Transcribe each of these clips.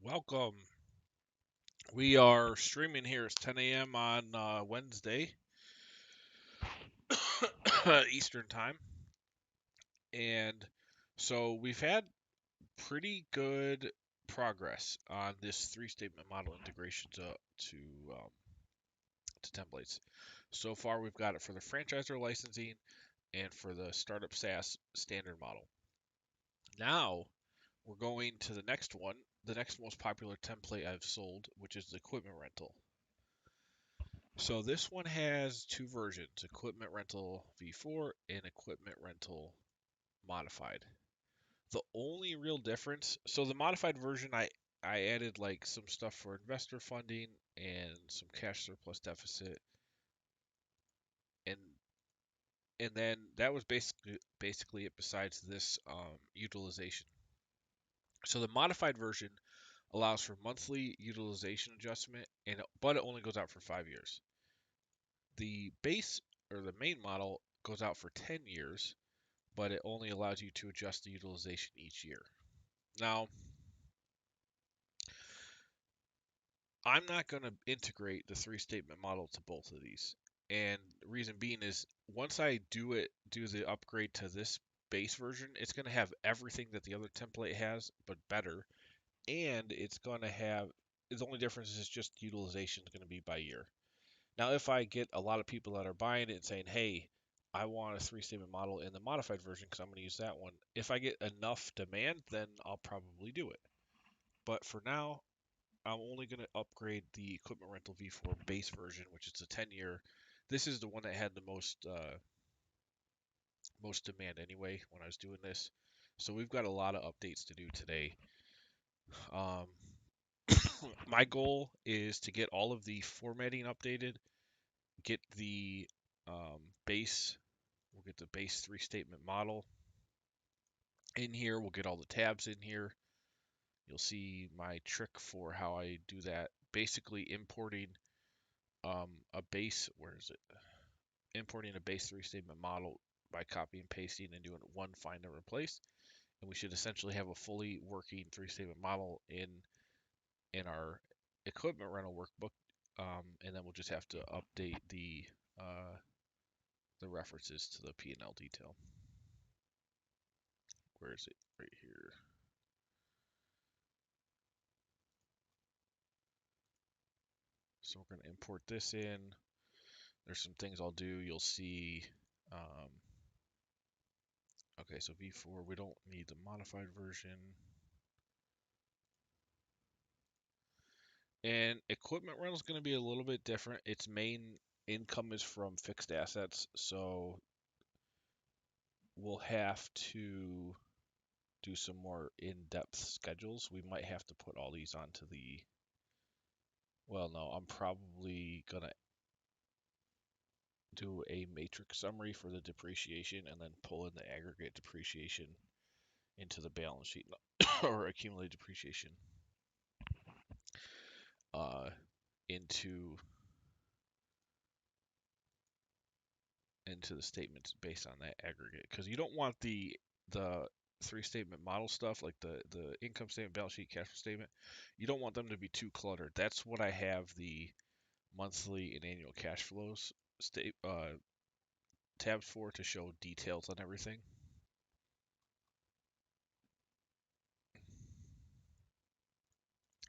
Welcome. We are streaming here. It's 10 a.m. on Wednesday, Eastern Time. And so we've had pretty good progress on this three statement model integration to, um, to templates. So far, we've got it for the franchisor licensing and for the startup SaaS standard model. Now, we're going to the next one, the next most popular template I've sold, which is the equipment rental. So this one has two versions, equipment rental V4 and equipment rental modified. The only real difference, so the modified version I added like some stuff for investor funding and some cash surplus deficit and then that was basically it besides this utilization. So the modified version allows for monthly utilization adjustment but it only goes out for 5 years. The base or the main model goes out for 10 years, but it only allows you to adjust the utilization each year. Now, I'm not going to integrate the three statement model to both of these. And the reason being is once I do the upgrade to this base version, it's going to have everything that the other template has, but better. And it's going to have, the only difference is just utilization is going to be by year. Now, if I get a lot of people that are buying it and saying, hey, I want a three statement model in the modified version because I'm going to use that one. If I get enough demand, then I'll probably do it. But for now, I'm only going to upgrade the equipment rental V4 base version, which is a 10-year. This is the one that had the most demand anyway when I was doing this. So we've got a lot of updates to do today. Um, my goal is to get all of the formatting updated, get the base. We'll get the base three statement model in here. We'll get all the tabs in here. You'll see my trick for how I do that. Basically importing a base, where is it? Importing a base three statement model by copy and pasting and doing one find and replace. And we should essentially have a fully working three statement model in our equipment rental workbook. And then we'll just have to update the references to the P&L detail. Where is it? Right here. So we're going to import this in. There's some things I'll do. You'll see. Okay, so V4, we don't need the modified version. And equipment rental is going to be a little bit different. Its main income is from fixed assets, so we'll have to do some more in-depth schedules. We might have to put all these onto the. Well, no, I'm probably going to do a matrix summary for the depreciation and then pull in the aggregate depreciation into the balance sheet or accumulated depreciation uh, into the statements based on that aggregate, because you don't want the three statement model stuff like the income statement, balance sheet, cash flow statement. You don't want them to be too cluttered. That's what I have the monthly and annual cash flows tabs for, to show details on everything.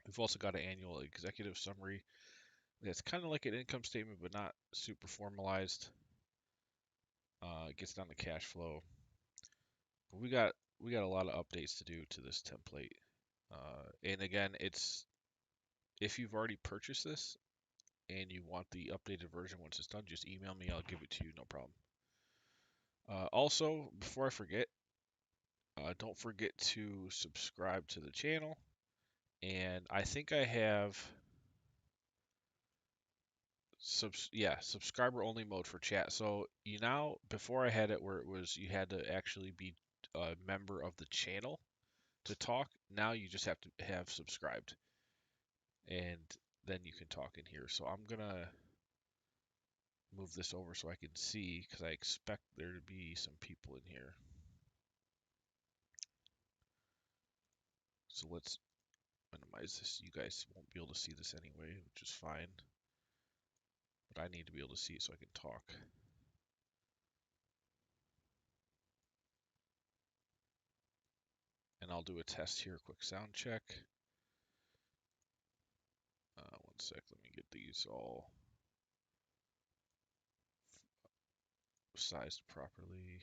We've also got an annual executive summary that's kind of like an income statement but not super formalized. It gets down to cash flow. But we got a lot of updates to do to this template. And again, it's if you've already purchased this and you want the updated version once it's done, just email me. I'll give it to you, no problem. Also, before I forget, don't forget to subscribe to the channel. And I think I have subscriber only mode for chat. So before I had it where it was you had to actually be a member of the channel to talk. Now you just have to have subscribed, and then you can talk in here. So I'm gonna move this over so I can see, because I expect there to be some people in here. So let's minimize this. You guys won't be able to see this anyway, which is fine. But I need to be able to see it so I can talk. And I'll do a test here, quick sound check. One sec, let me get these all sized properly.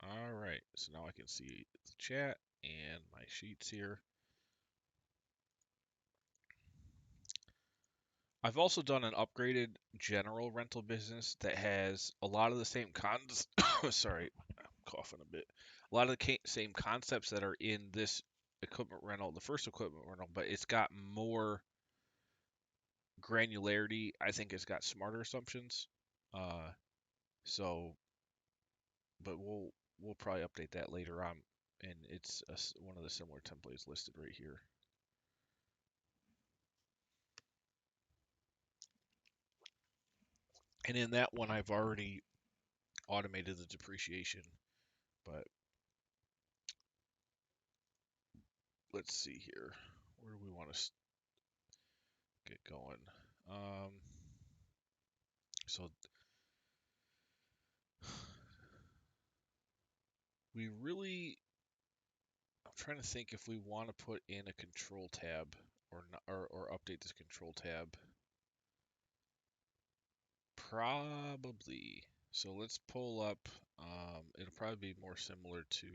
All right, so now I can see the chat and my sheets here. I've also done an upgraded general rental business that has a lot of the same sorry, I'm coughing a bit. A lot of the same concepts that are in this equipment rental, the first equipment rental, but it's got more granularity. I think it's got smarter assumptions. Uh, so, but we'll probably update that later on, and it's one of the similar templates listed right here. And in that one, I've already automated the depreciation, but let's see here. Where do we want to get going? So we really, I'm trying to think if we want to put in a control tab or not, or update this control tab. Probably. So let's pull up. It'll probably be more similar to.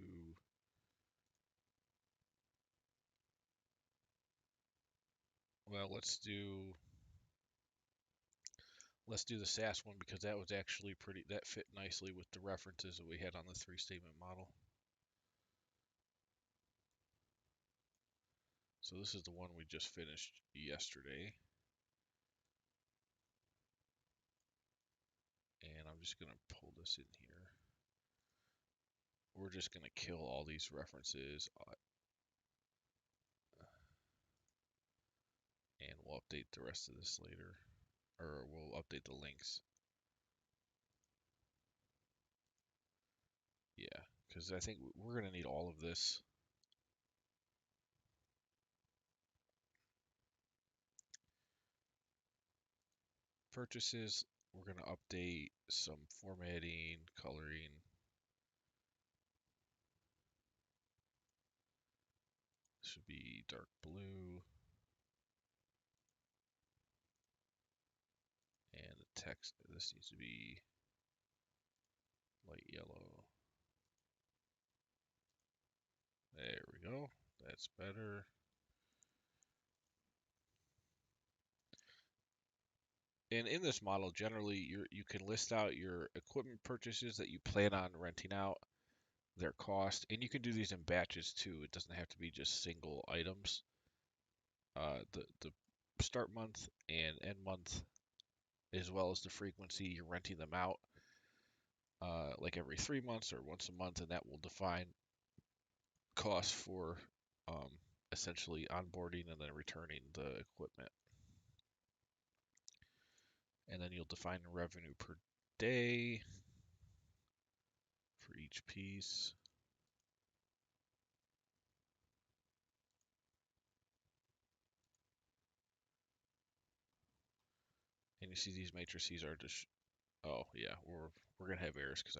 Well, let's do the SAS one because that was actually pretty. That fit nicely with the references that we had on the three statement model. So this is the one we just finished yesterday. And I'm just going to pull this in here. We're just going to kill all these references and we'll update the rest of this later, or we'll update the links. Yeah, because I think we're going to need all of this. Purchases, we're going to update some formatting, coloring. Should be dark blue. And the text, this needs to be light yellow. There we go. That's better. And in this model, generally, you can list out your equipment purchases that you plan on renting out, their cost, and you can do these in batches too. It doesn't have to be just single items. The start month and end month, as well as the frequency you're renting them out, like every 3 months or once a month, and that will define costs for essentially onboarding and then returning the equipment. And then you'll define revenue per day for each piece. And you see these matrices are just, oh yeah, we're gonna have errors because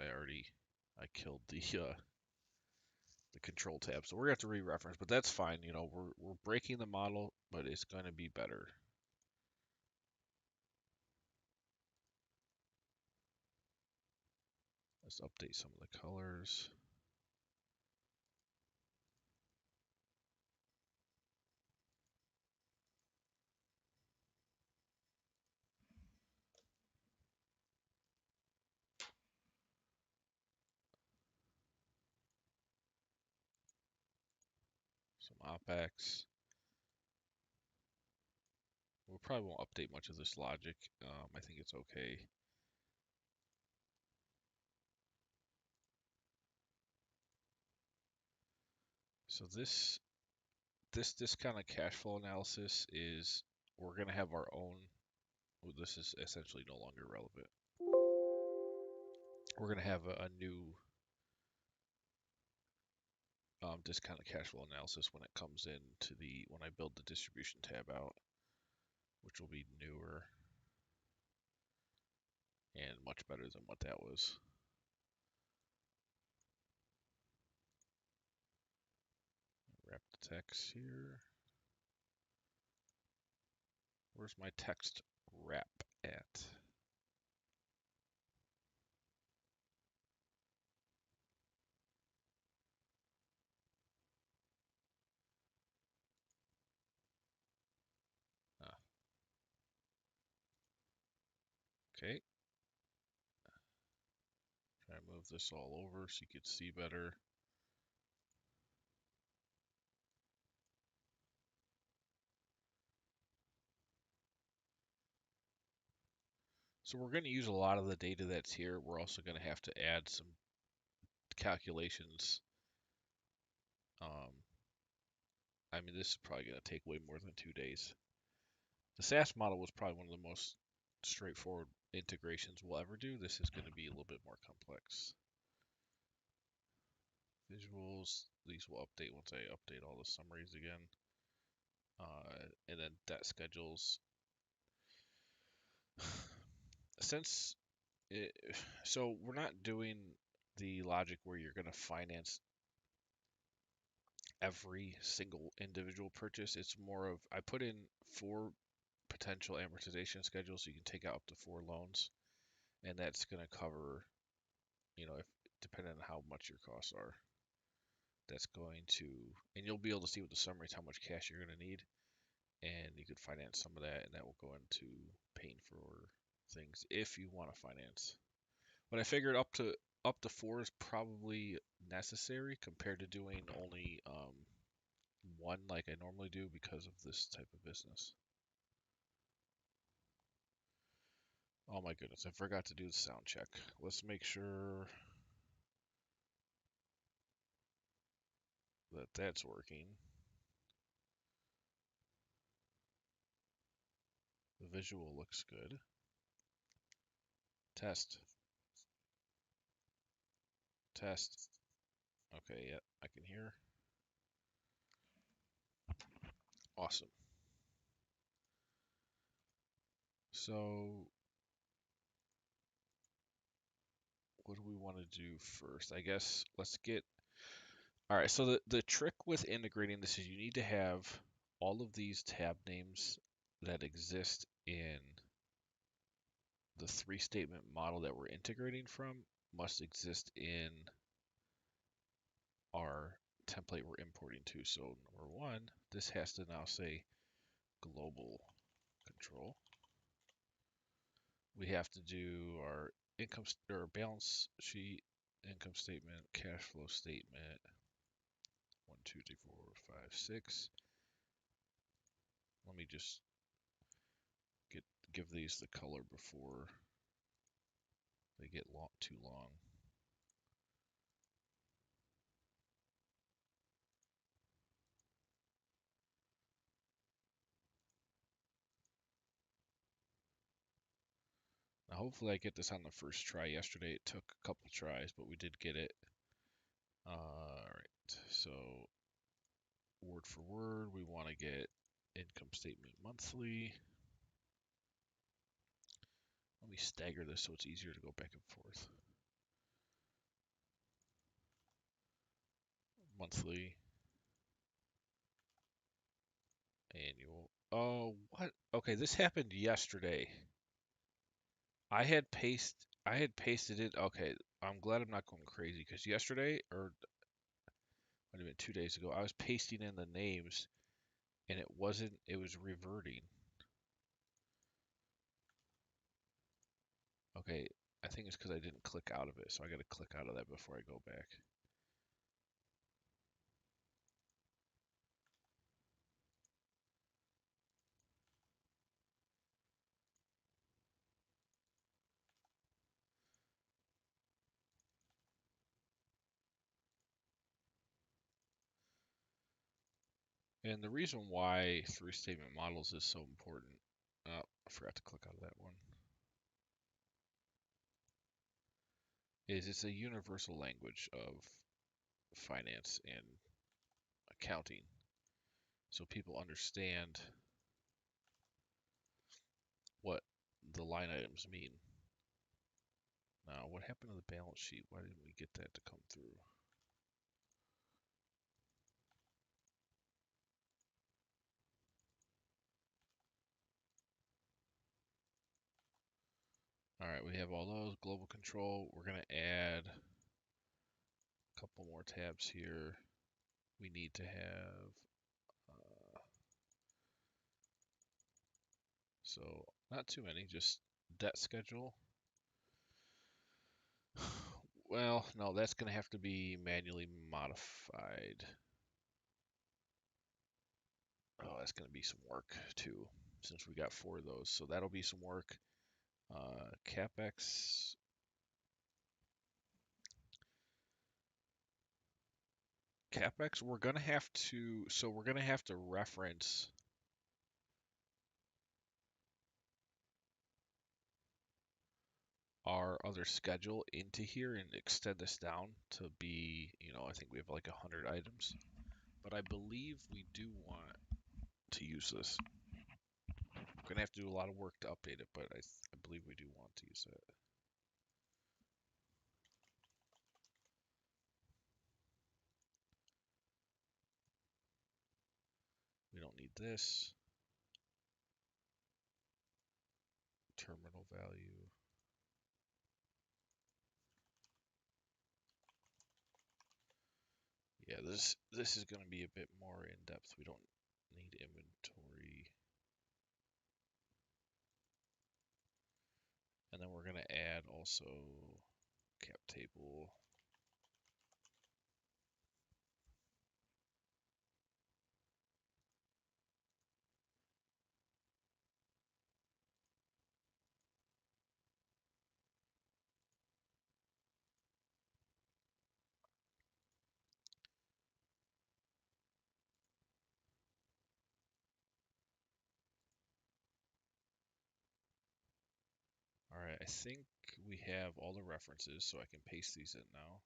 I killed the control tab, so we're gonna have to re-reference, but that's fine. You know, we're breaking the model, but it's gonna be better. Let's update some of the colors. Some OpEx. We probably won't update much of this logic. I think it's okay. So this kind of cash flow analysis is, we're gonna have our own. Well, this is essentially no longer relevant. We're gonna have a new discounted cash flow analysis when it comes into when I build the distribution tab out, which will be newer and much better than what that was. Wrap the text here. Where's my text wrap at? Ah, okay. Try to move this all over so you can see better. So we're going to use a lot of the data that's here. We're also going to have to add some calculations. I mean, this is probably going to take way more than 2 days. The SaaS model was probably one of the most straightforward integrations we'll ever do. This is going to be a little bit more complex. Visuals, these will update once I update all the summaries again. And then debt schedules. Since so we're not doing the logic where you're going to finance every single individual purchase. It's more of I put in 4 potential amortization schedules so you can take out up to 4 loans, and that's going to cover, if depending on how much your costs are, that's going to, and you'll be able to see with the summaries how much cash you're going to need, and you could finance some of that, and that will go into paying for things if you want to finance. But I figured up to 4 is probably necessary compared to doing only 1 like I normally do because of this type of business. Oh my goodness, I forgot to do the sound check. Let's make sure that that's working. The visual looks good. Test. Test. Okay, yeah, I can hear. Awesome. So, what do we want to do first? I guess let's get. All right, so the trick with integrating this is you need to have all of these tab names that exist in the 3-statement model that we're integrating from must exist in our template we're importing to. So number 1, this has to now say global control. We have to do our income or balance sheet, income statement, cash flow statement. 1, 2, 3, 4, 5, 6. Let me just give these the color before they get too long. Now hopefully I get this on the first try. Yesterday it took a couple tries, but we did get it. Alright, so word for word, we want to get income statement monthly. Let me stagger this so it's easier to go back and forth. Monthly, annual. Oh, what? Okay, this happened yesterday. I had pasted it. Okay, I'm glad I'm not going crazy because yesterday, or might have been 2 days ago, I was pasting in the names and it wasn't, it was reverting. Okay, I think it's because I didn't click out of it, so I got to click out of that before I go back. And the reason why 3-statement models is so important, oh, I forgot to click out of that one, is it's a universal language of finance and accounting so people understand what the line items mean. Now, what happened to the balance sheet? Why didn't we get that to come through? All right, we have all those. Global control. We're going to add a couple more tabs here. We need to have, so not too many, just debt schedule. Well, no, that's going to have to be manually modified. Oh, that's going to be some work too, since we got 4 of those. So that'll be some work. CapEx. CapEx, we're going to have to, so we're going to have to reference our other schedule into here and extend this down to be, I think we have like 100 items. But I believe we do want to use this. We're going to have to do a lot of work to update it, but I believe we do want to use it. We don't need this. Terminal value. Yeah, this is going to be a bit more in depth. We don't need inventory. And then we're going to add also cap table. All right, I think we have all the references, so I can paste these in now.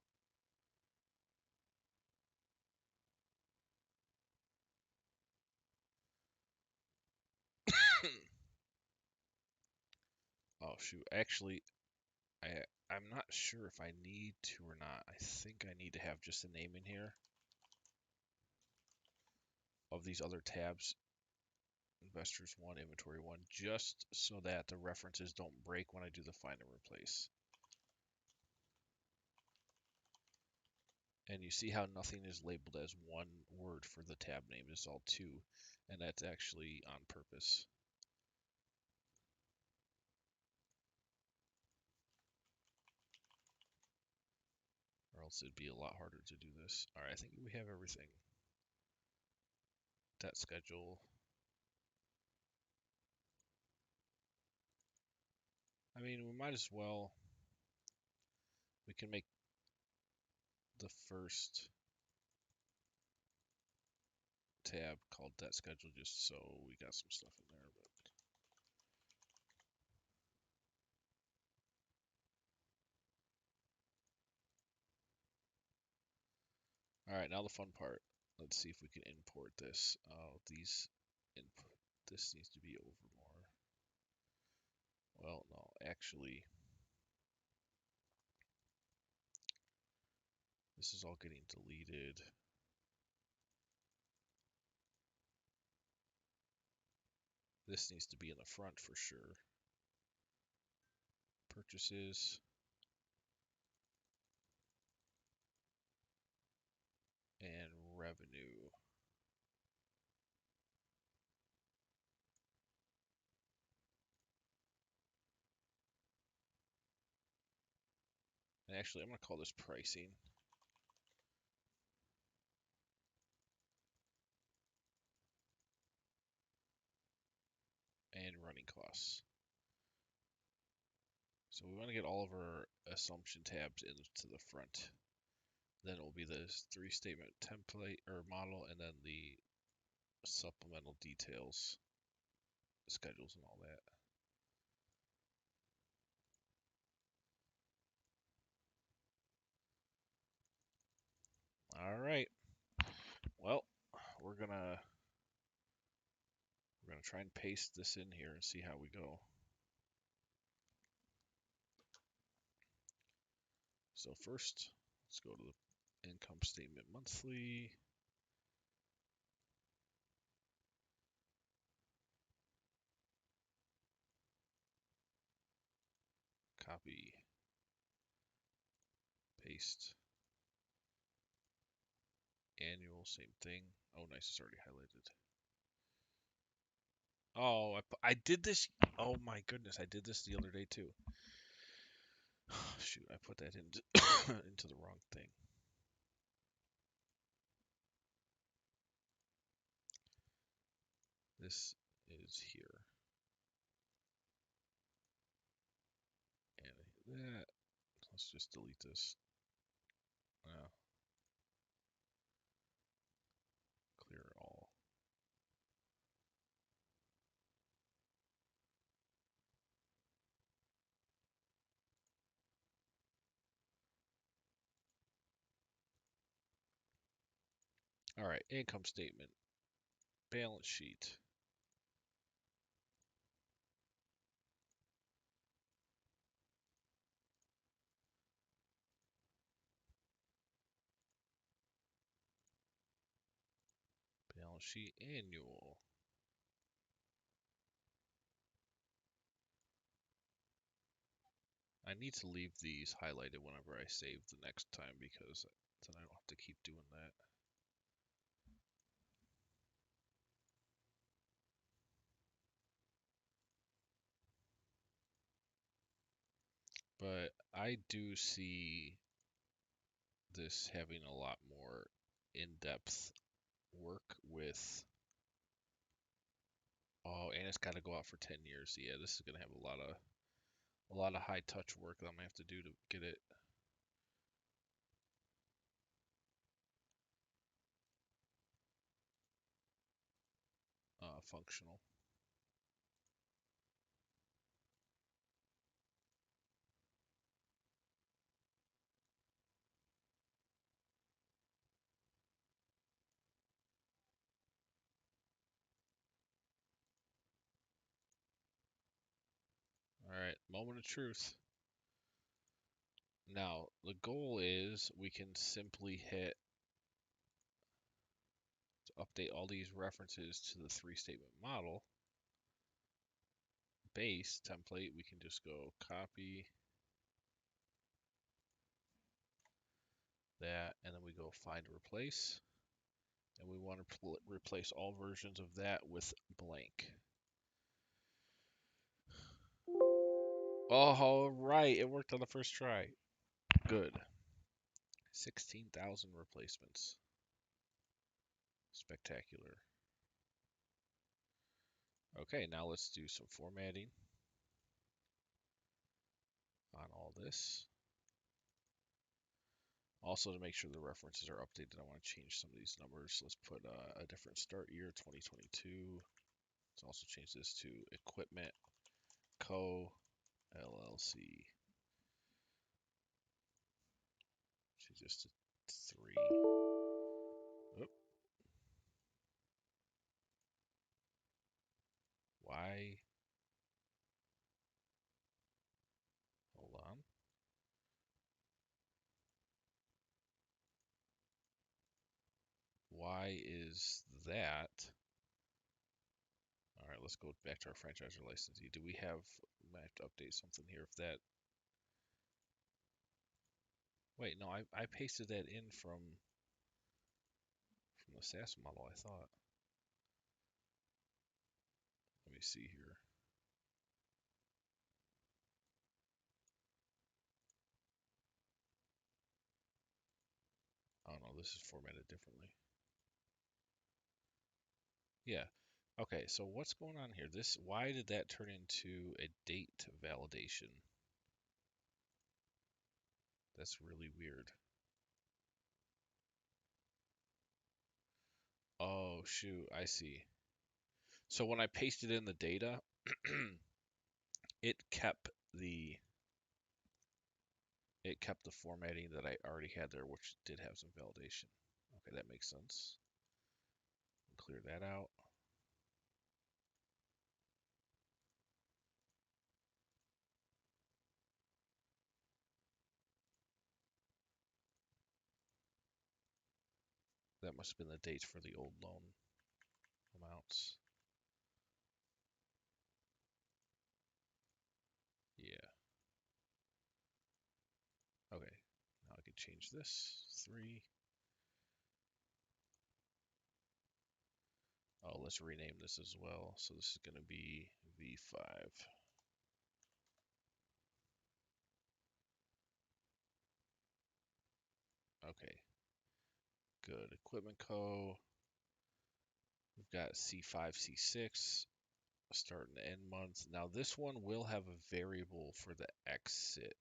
Oh shoot, actually, I'm not sure if I need to or not. I think I need to have just a name in here of these other tabs, investors 1, inventory 1, just so that the references don't break when I do the find and replace. And you see how nothing is labeled as one word for the tab name, it's all 2, and that's actually on purpose. Or else it'd be a lot harder to do this. All right, I think we have everything. Debt schedule. I mean, we might as well, we can make the first tab called debt schedule just so we got some stuff in there. But all right, now the fun part. Let's see if we can import this. This needs to be over more. Well, no, actually, this is all getting deleted. This needs to be in the front for sure. Purchases. And revenue. And actually, I'm going to call this pricing. And running costs. So we want to get all of our assumption tabs into the front. Then it will be this 3-statement template or model, and then the supplemental details, schedules, and all that. All right. Well, we're gonna try and paste this in here and see how we go. So first, let's go to the income statement monthly. Copy, paste, annual, same thing. Oh, nice, it's already highlighted. Oh, I did this. Oh my goodness, I did this the other day too. Shoot, I put that into into the wrong thing. This is here. And that. Let's just delete this. Clear all. All right, income statement, balance sheet. Balance sheet annual. I need to leave these highlighted whenever I save the next time because then I don't have to keep doing that. But I do see this having a lot more in-depth work with, oh, and it's got to go out for 10 years. Yeah, this is gonna have a lot of high touch work that I'm gonna have to do to get it functional. All right, moment of truth. Now, the goal is we can simply hit to update all these references to the three statement model base template. We can just go copy that, and then we go find replace, and we want to replace all versions of that with blank. Oh, right, it worked on the first try. Good. 16,000 replacements. Spectacular. Okay, now let's do some formatting on all this. Also, to make sure the references are updated, I want to change some of these numbers. Let's put a different start year, 2022. Let's also change this to Equipment Co. LLC. Change this to 3. Oop. Why? Hold on. Why is that? All right, let's go back to our franchisor licensee. Do we have, I have to update something here. If that, wait, no, I pasted that in from the SaaS model, I thought. Let me see here. Oh no, this is formatted differently. Yeah. Okay, so what's going on here? Why did that turn into a date validation? That's really weird. Oh, shoot, I see. So when I pasted in the data, it kept the formatting that I already had there, which did have some validation. Okay, that makes sense. clear that out. That must have been the dates for the old loan amounts. Yeah. Okay. Now I can change this. 3. Oh, let's rename this as well. So this is going to be V5. Okay. Good. Equipment Co. We've got C5, C6. Start and end month. Now this one will have a variable for the exit.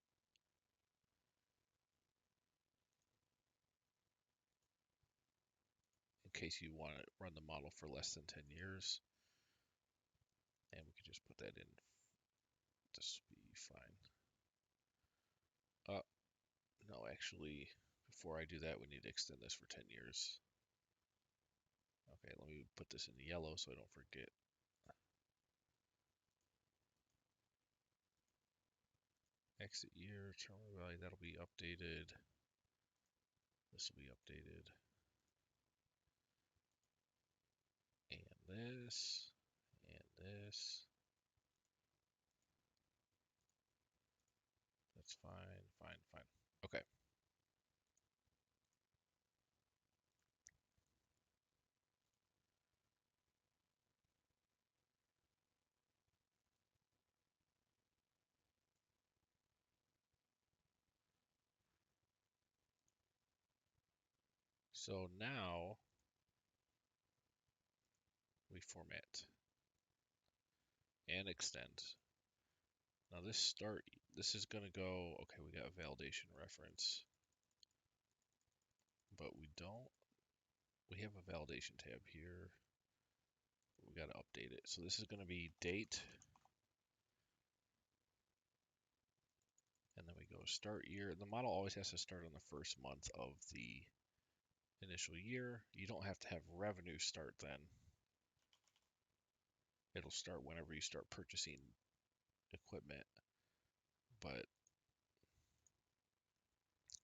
In case you want to run the model for less than 10 years. And we can just put that in. This will be fine. No, actually, before I do that, we need to extend this for 10 years. Okay, let me put this in yellow so I don't forget. Exit year, terminal value, that'll be updated. This will be updated. And this, and this. That's fine, fine, fine. Okay. So now we format and extend. Now this is gonna go, okay, we got a validation reference, but we have a validation tab here. We gotta update it. So this is gonna be date, and then we go start year. The model always has to start on the first month of the initial year. You don't have to have revenue start then. It'll start whenever you start purchasing equipment, but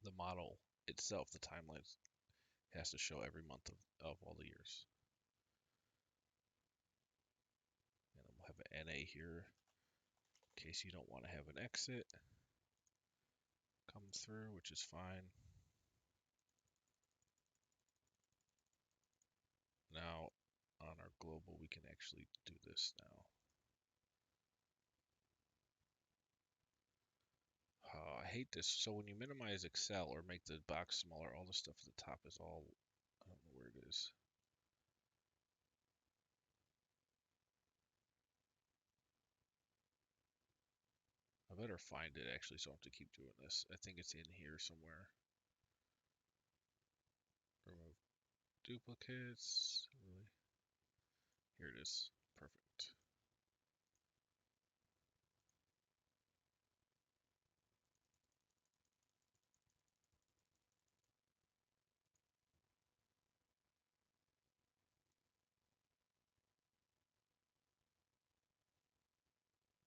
the model itself, the timeline, has to show every month of all the years. And then we'll have an NA here in case you don't want to have an exit come through, which is fine. Now on our global, we can actually do this now. Oh, I hate this. So when you minimize Excel or make the box smaller, all the stuff at the top is all, I don't know where it is. I better find it actually, so I don't have to keep doing this. I think it's in here somewhere. Remove duplicates. Really? Here it is. Perfect.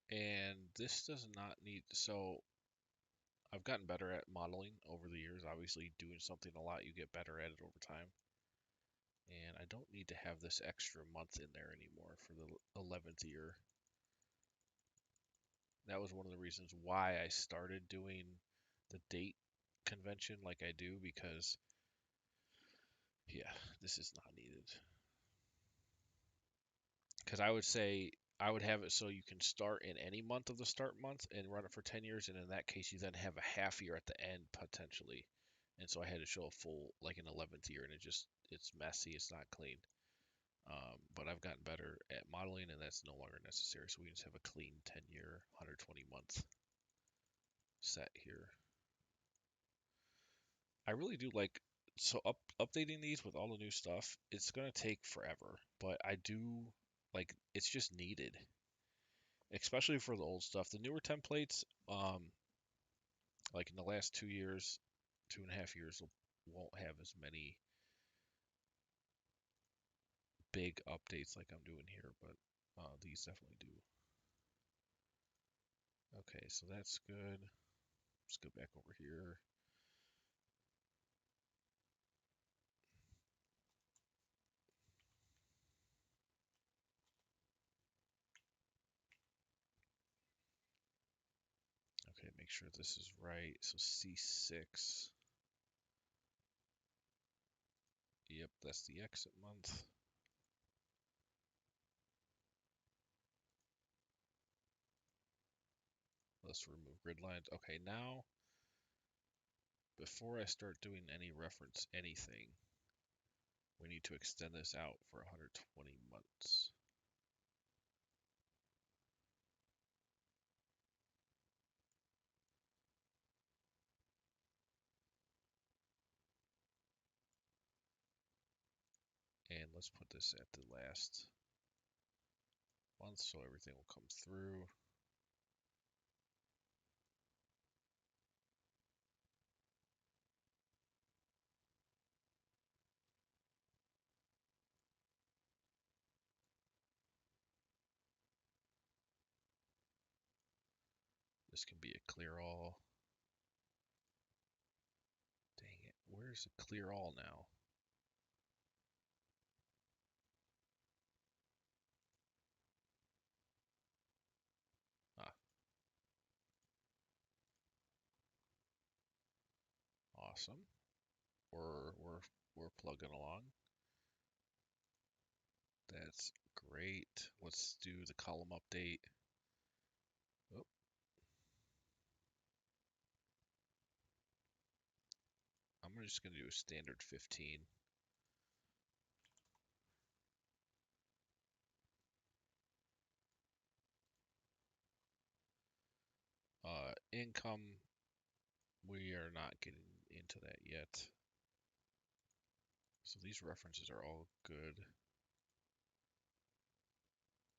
And this does not need, so I've gotten better at modeling over the years. Obviously, doing something a lot, you get better at it over time. And I don't need to have this extra month in there anymore for the 11th year. That was one of the reasons why I started doing the date convention like I do, because yeah, this is not needed. Because I would say I would have it so you can start in any month of the start month and run it for 10 years, and in that case you then have a half year at the end potentially. And so I had to show a full, like an 11th year, and it's messy, it's not clean. But I've gotten better at modeling, and that's no longer necessary. So we just have a clean 10-year, 120-month set here. I really do like, so updating these with all the new stuff, it's gonna take forever, but I do like, it's just needed, especially for the old stuff. The newer templates, like in the last 2 years, 2.5 years, won't have as many big updates like I'm doing here, but these definitely do. Okay, so that's good. Let's go back over here. Okay, make sure this is right. So C6. Yep, that's the exit month. Let's remove grid lines. Okay, now, before I start doing any reference anything, we need to extend this out for 120 months. And let's put this at the last month so everything will come through. This can be a clear all. Dang it, where's the clear all now? Ah, awesome. We're plugging along. That's great. Let's do the column update. Oh, I'm just going to do a standard 15. Income, we are not getting into that yet. So these references are all good.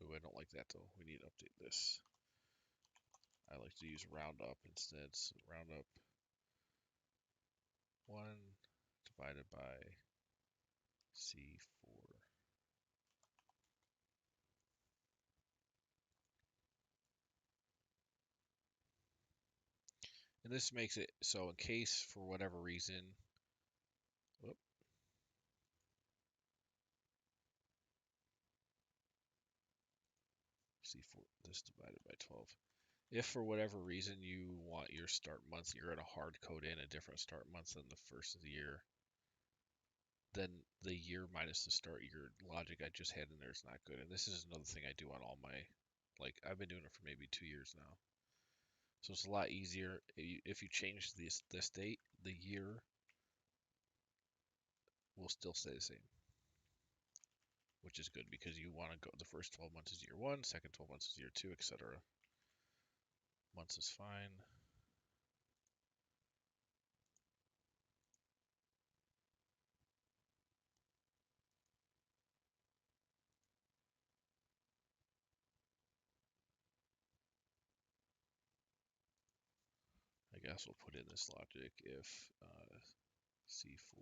Oh, I don't like that though. We need to update this. I like to use roundup instead. So roundup 1 divided by C4. And this makes it so in case for whatever reason, whoop, C4, this divided by 12. If for whatever reason you want your start month, you're going to hard code in a different start month than the first of the year, then the year minus the start year logic I just had in there is not good. And this is another thing I do on all my, like I've been doing it for maybe 2 years now. So it's a lot easier if you change this date, the year will still stay the same, which is good because you want to go the first 12 months is year 1, second 12 months is year 2, etc. Months is fine. I guess we'll put in this logic if C4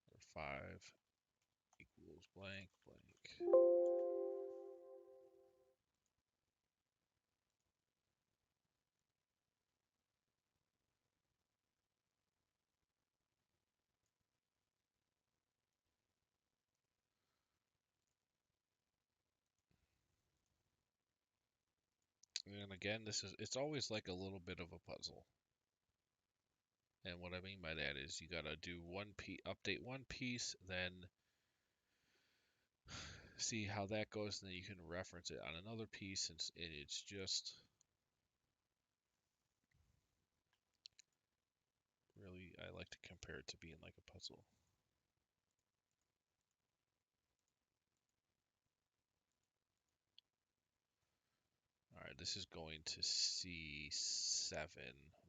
or 5 equals blank blank. And again, it's always like a little bit of a puzzle. And what I mean by that is you gotta do update one piece, then see how that goes, and then you can reference it on another piece, and it's just really, I like to compare it to being like a puzzle. All right, this is going to C7,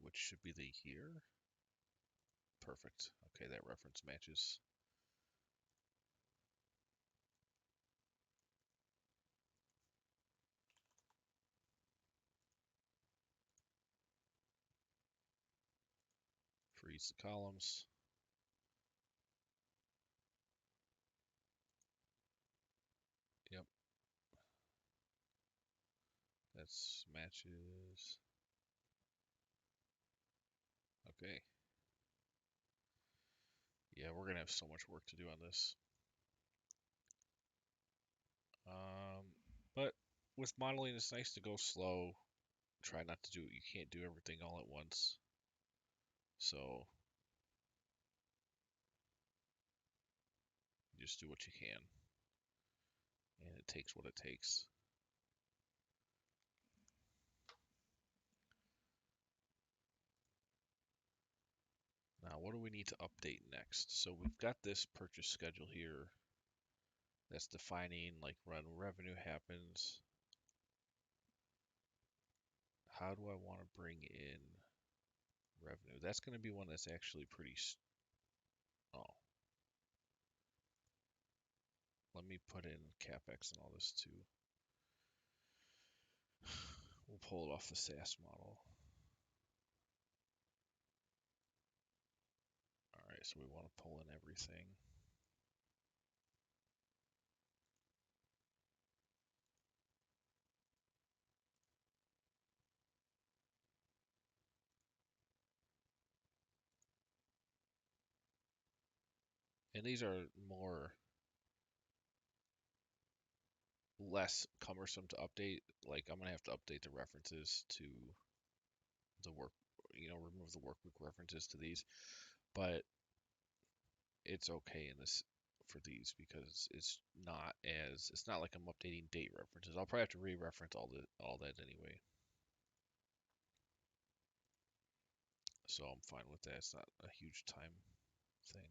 which should be the year. Perfect. Okay, that reference matches. Freeze the columns. This matches. Okay. Yeah, we're gonna have so much work to do on this. But with modeling, it's nice to go slow. Try not to do. You can't do everything all at once. So you just do what you can, and it takes what it takes. Now, what do we need to update next? So we've got this purchase schedule here that's defining like when revenue happens. How do I want to bring in revenue? That's going to be one that's actually pretty. Oh, let me put in capex and all this too. We'll pull it off the SaaS model. All right, so we want to pull in everything. And these are less cumbersome to update. Like I'm gonna have to update the references to the work, remove the workbook references to these, but it's okay in this for these because it's not like I'm updating date references. I'll probably have to re-reference all that anyway. So I'm fine with that. It's not a huge time thing.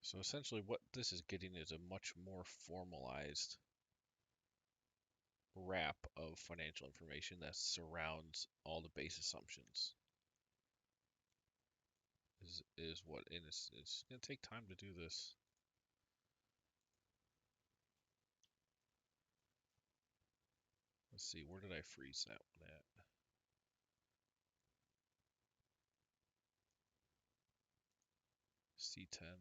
So essentially what this is getting is a much more formalized wrap of financial information that surrounds all the base assumptions. Is what, and it's gonna take time to do this. Let's see, where did I freeze that one at? C10.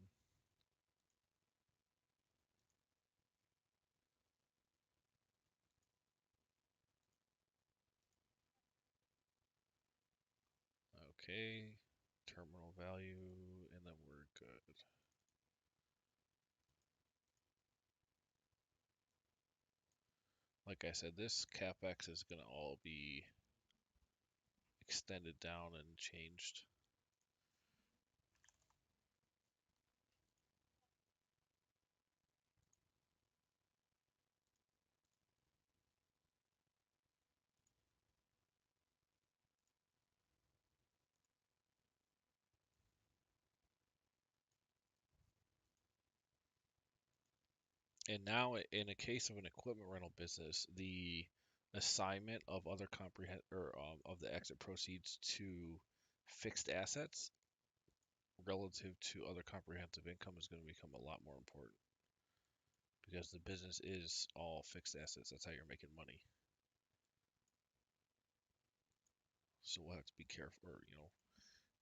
Okay, terminal value, and then we're good. Like I said, this capex is gonna all be extended down and changed. And now, in a case of an equipment rental business, the assignment of other of the exit proceeds to fixed assets relative to other comprehensive income is going to become a lot more important because the business is all fixed assets. That's how you're making money. So we'll have to be careful, or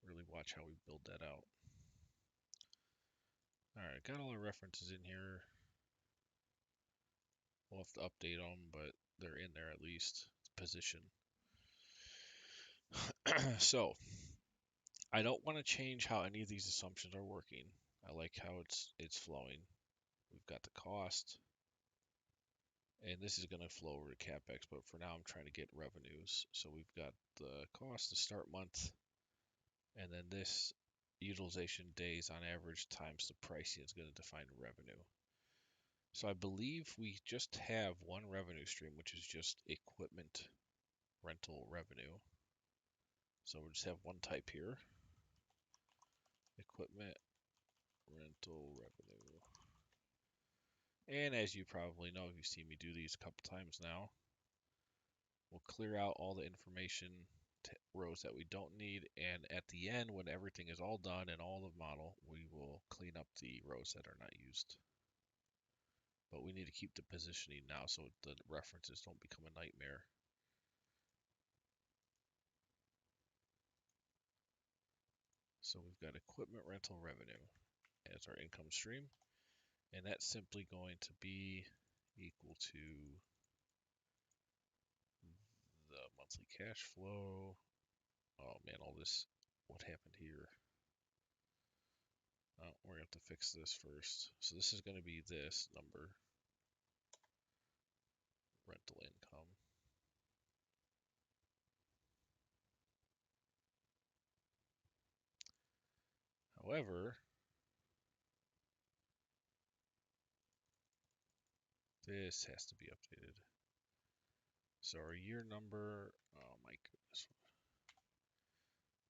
really watch how we build that out. All right, got all our references in here. We'll have to update them, but they're in there at least. Position. So I don't want to change how any of these assumptions are working. I like how it's flowing. We've got the cost, and this is going to flow over to capex, but for now I'm trying to get revenues. So we've got the cost to start month, and then this utilization days on average times the pricing is going to define revenue. So I believe we just have one revenue stream, which is just equipment rental revenue. So we'll just have one type here, equipment rental revenue. And as you probably know, you've seen me do these a couple times now, we'll clear out all the information rows that we don't need, and at the end, when everything is all done and all the model, we will clean up the rows that are not used. But we need to keep the positioning now so the references don't become a nightmare. So we've got equipment rental revenue as our income stream, and that's simply going to be equal to the monthly cash flow. Oh man, all this, what happened here? Oh, we're going to have to fix this first. So this is going to be this number, rental income. However, this has to be updated. So our year number, oh my goodness.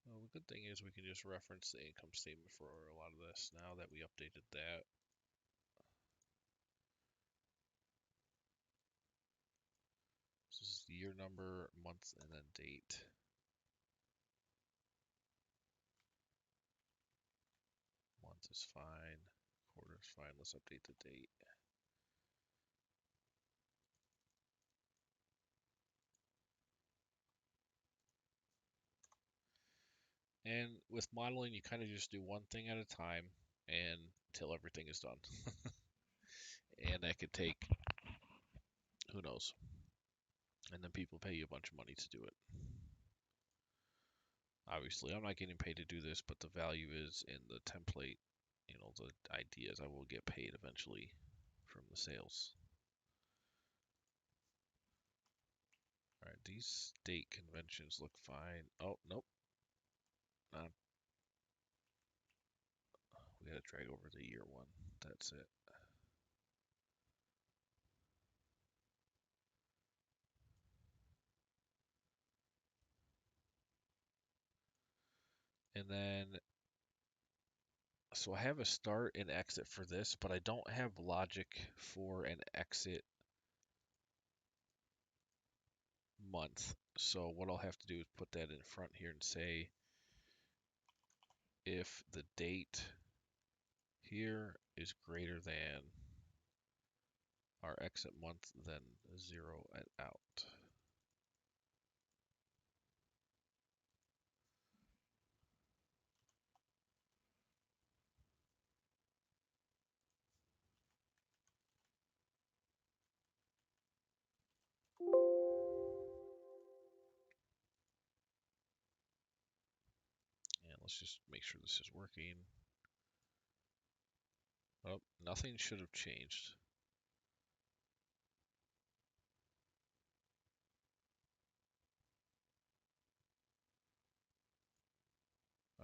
Well, the good thing is we can just reference the income statement for a lot of this now that we updated that. This is the year number, month, and then date. Month is fine. Quarter is fine. Let's update the date. And with modeling, you kind of just do one thing at a time and until everything is done. And that could take, who knows? And then people pay you a bunch of money to do it. Obviously, I'm not getting paid to do this, but the value is in the template. You know, the idea is I will get paid eventually from the sales. All right, these state conventions look fine. Oh, nope. We gotta drag over the year one. That's it. And then, so I have a start and exit for this, but I don't have logic for an exit month. So what I'll have to do is put that in front here and say if the date here is greater than our exit month, then zero it out. And let's just make sure this is working. Oh, nothing should have changed.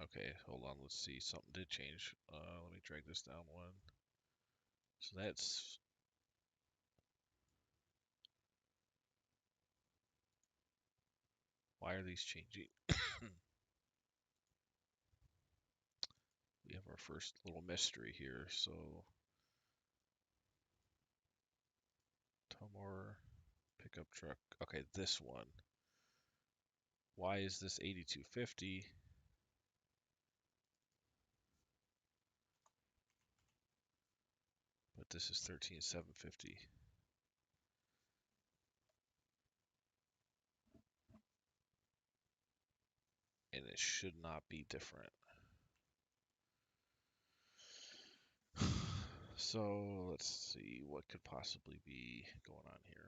Okay, hold on. Let's see. Something did change. Let me drag this down one. So that's, why are these changing? We have our first little mystery here. So Tomor pickup truck. Okay, this one. Why is this 8250? But this is 13750. And it should not be different. So let's see what could possibly be going on here.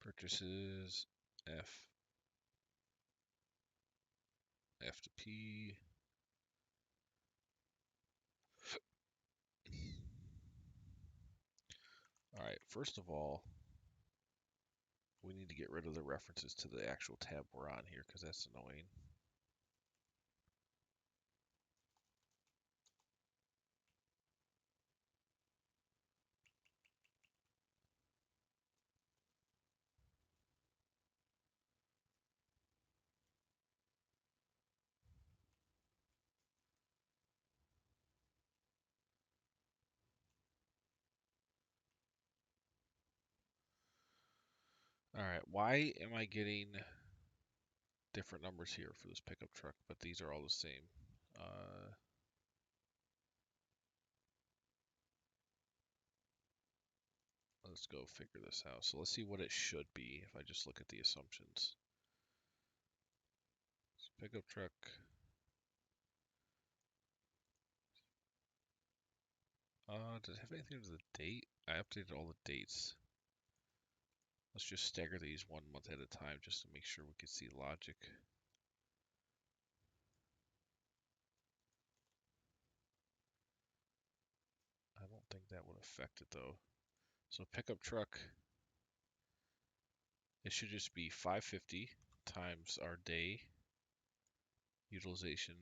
Purchases F to P. All right, first of all, we need to get rid of the references to the actual tab we're on here because that's annoying. All right, why am I getting different numbers here for this pickup truck, but these are all the same? let's go figure this out. So let's see what it should be if I just look at the assumptions. So pickup truck. Does it have anything to do with the date? I updated all the dates. Let's just stagger these 1 month at a time just to make sure we can see logic. I don't think that would affect it though. So pickup truck, it should just be 550 times our day utilization.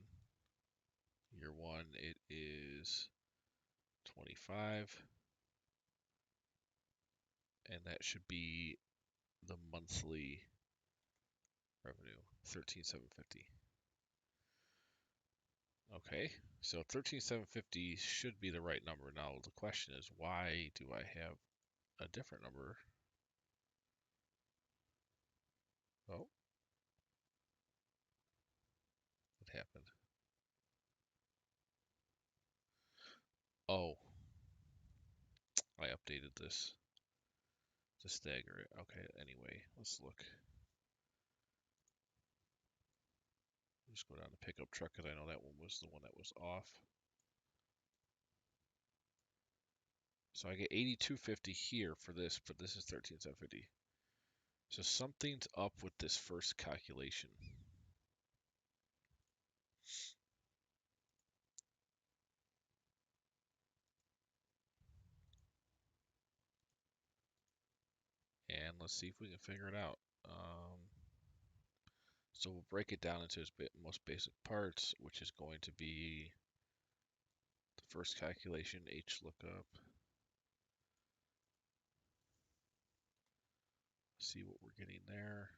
Year one, it is 25. And that should be the monthly revenue, 13,750. Okay, so 13,750 should be the right number. Now the question is, why do I have a different number? Oh, what happened? Oh, I updated this to stagger it. Okay, anyway, let's look. Just go down to pickup truck because I know that one was the one that was off. So I get 8250 here for this, but this is 13750. So something's up with this first calculation. And let's see if we can figure it out. So we'll break it down into its most basic parts, which is going to be the first calculation, H lookup. See what we're getting there.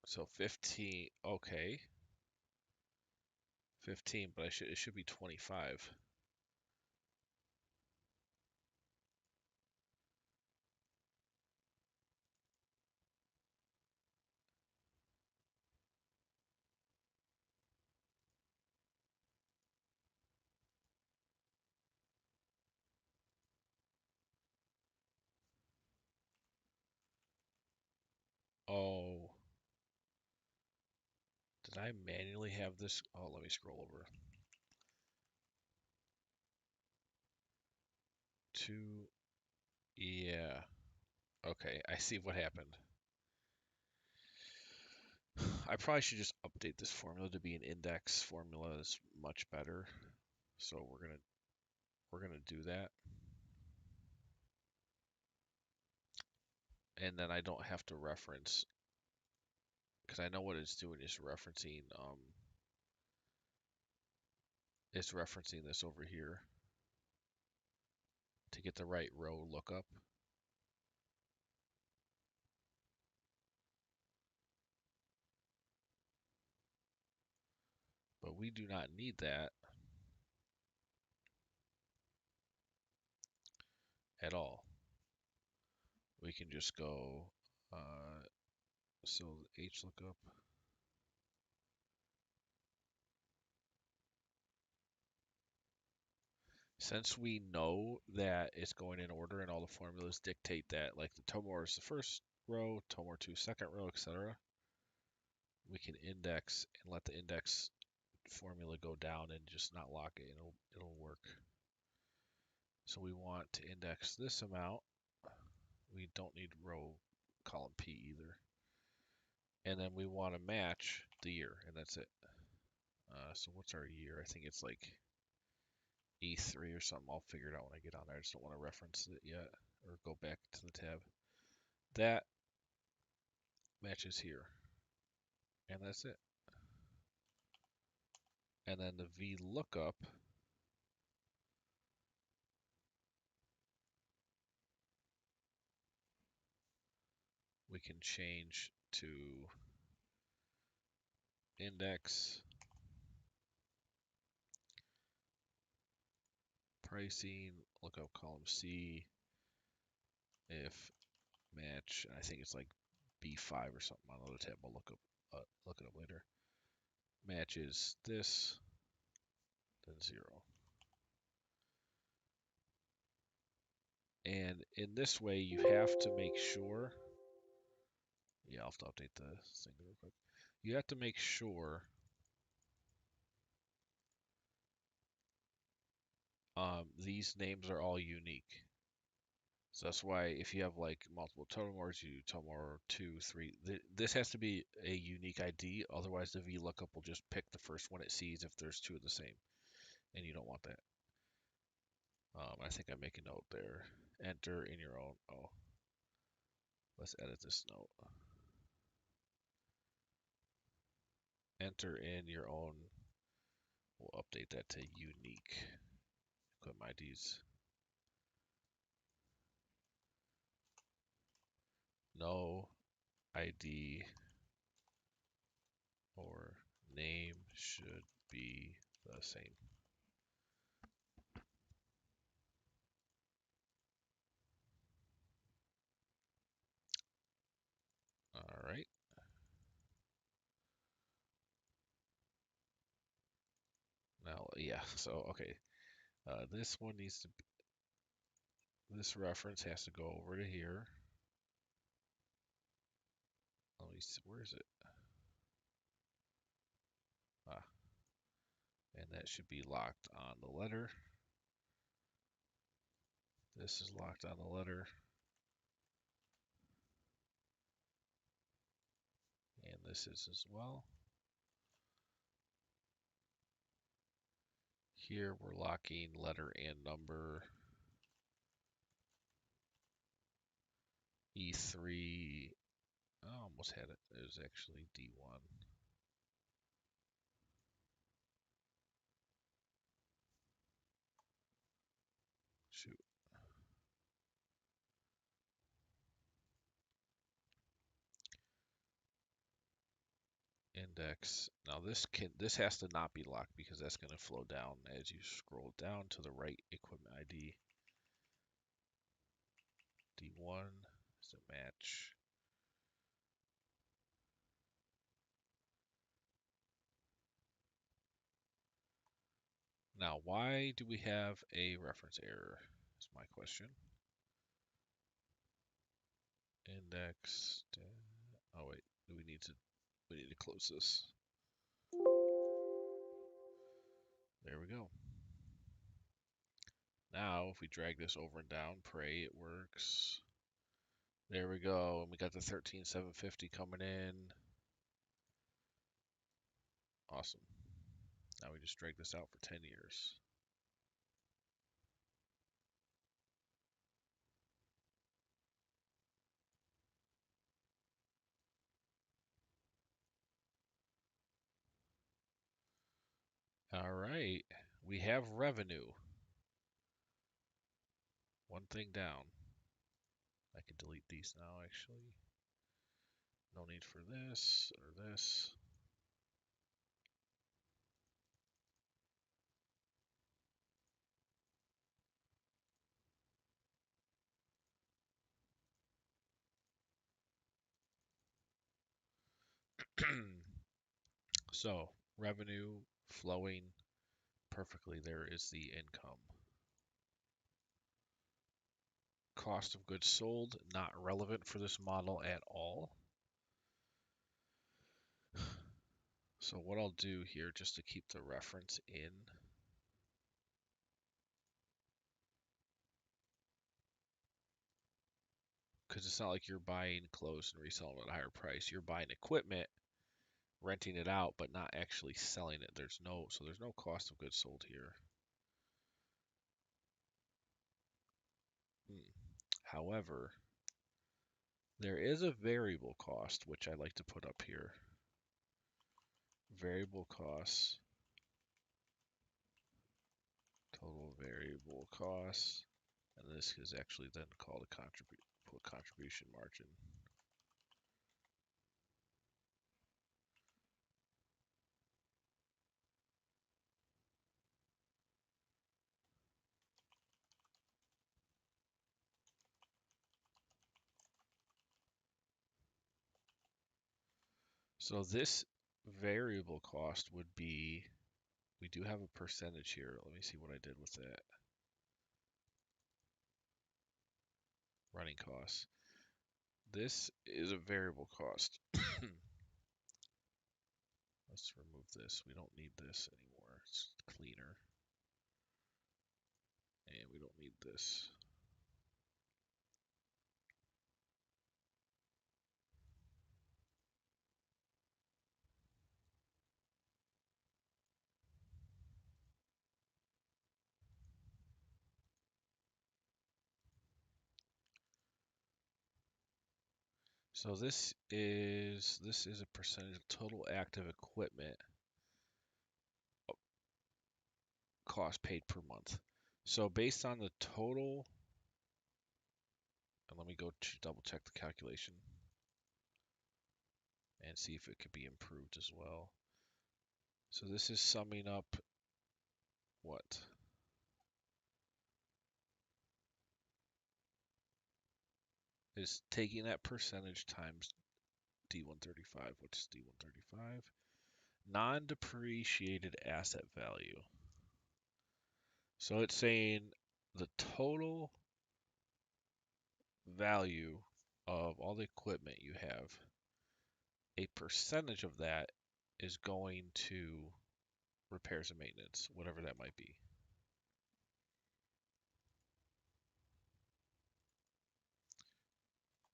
So 15, okay. 15, but it should be 25. Oh, did I manually have this? Oh, let me scroll over. 2, yeah. Okay, I see what happened. I probably should just update this formula to be an index formula. Is much better. So we're gonna do that. And then I don't have to reference, because I know what it's doing is referencing this over here to get the right row lookup. But we do not need that at all. We can just go, so H lookup. Since we know that it's going in order and all the formulas dictate that, like the Tomor is the first row, Tomor 2 second row, etc., we can index and let the index formula go down and just not lock it. It'll work. So we want to index this amount. We don't need row column P either. And then we want to match the year, and that's it. So what's our year? I think it's like E3 or something. I'll figure it out when I get on there. I just don't want to reference it yet or go back to the tab. That matches here. And that's it. And then the V lookup, we can change to index pricing, lookup column C, if match, I think it's like B5 or something on the other tab. I'll look it up later. matches this, then 0. And in this way, you have to make sure, yeah, I'll have to update the thing real quick. You have to make sure these names are all unique. So that's why if you have like multiple totem words, you do totem word 2, 3. This has to be a unique ID, otherwise the VLOOKUP will just pick the first one it sees if there's two of the same, and you don't want that. I think I make a note there. Enter in your own. Oh, let's edit this note. Enter in your own. We'll update that to unique equipment IDs. No ID or name should be the same. All right. Now, yeah. So, okay. This one needs to. This reference has to go over to here. Let me see. Where is it? Ah, and that should be locked on the letter. This is locked on the letter. And this is as well. Here we're locking letter and number. E3. I almost had it. It was actually D1. Shoot. Index. Now this has to not be locked because that's going to flow down as you scroll down to the right. Equipment ID D1 is a match. Now, why do we have a reference error? Is my question. Index. Oh wait, we need to close this. There we go. Now, if we drag this over and down, pray it works. There we go. And we got the 13,750 coming in. Awesome. Now we just drag this out for 10 years. All right. We have revenue. One thing down. I can delete these now, actually. No need for this or this. So, revenue flowing perfectly. There is the income. Cost of goods sold, not relevant for this model at all. So what I'll do here, just to keep the reference in, because it's not like you're buying clothes and reselling at a higher price. You're buying equipment, renting it out, but not actually selling it. There's no cost of goods sold here. However, there is a variable cost, which I like to put up here. Variable costs, total variable costs, and this is actually then called a contribution margin. So this variable cost would be, we do have a percentage here. Let me see what I did with that. Running costs. This is a variable cost. Let's remove this. We don't need this anymore. It's cleaner. And we don't need this. So this is a percentage of total active equipment cost paid per month. So based on the total, and let me go to double check the calculation and see if it could be improved as well. So this is summing up what? Is taking that percentage times D135. What's D135? Non-depreciated asset value. So it's saying the total value of all the equipment you have, a percentage of that is going to repairs and maintenance, whatever that might be.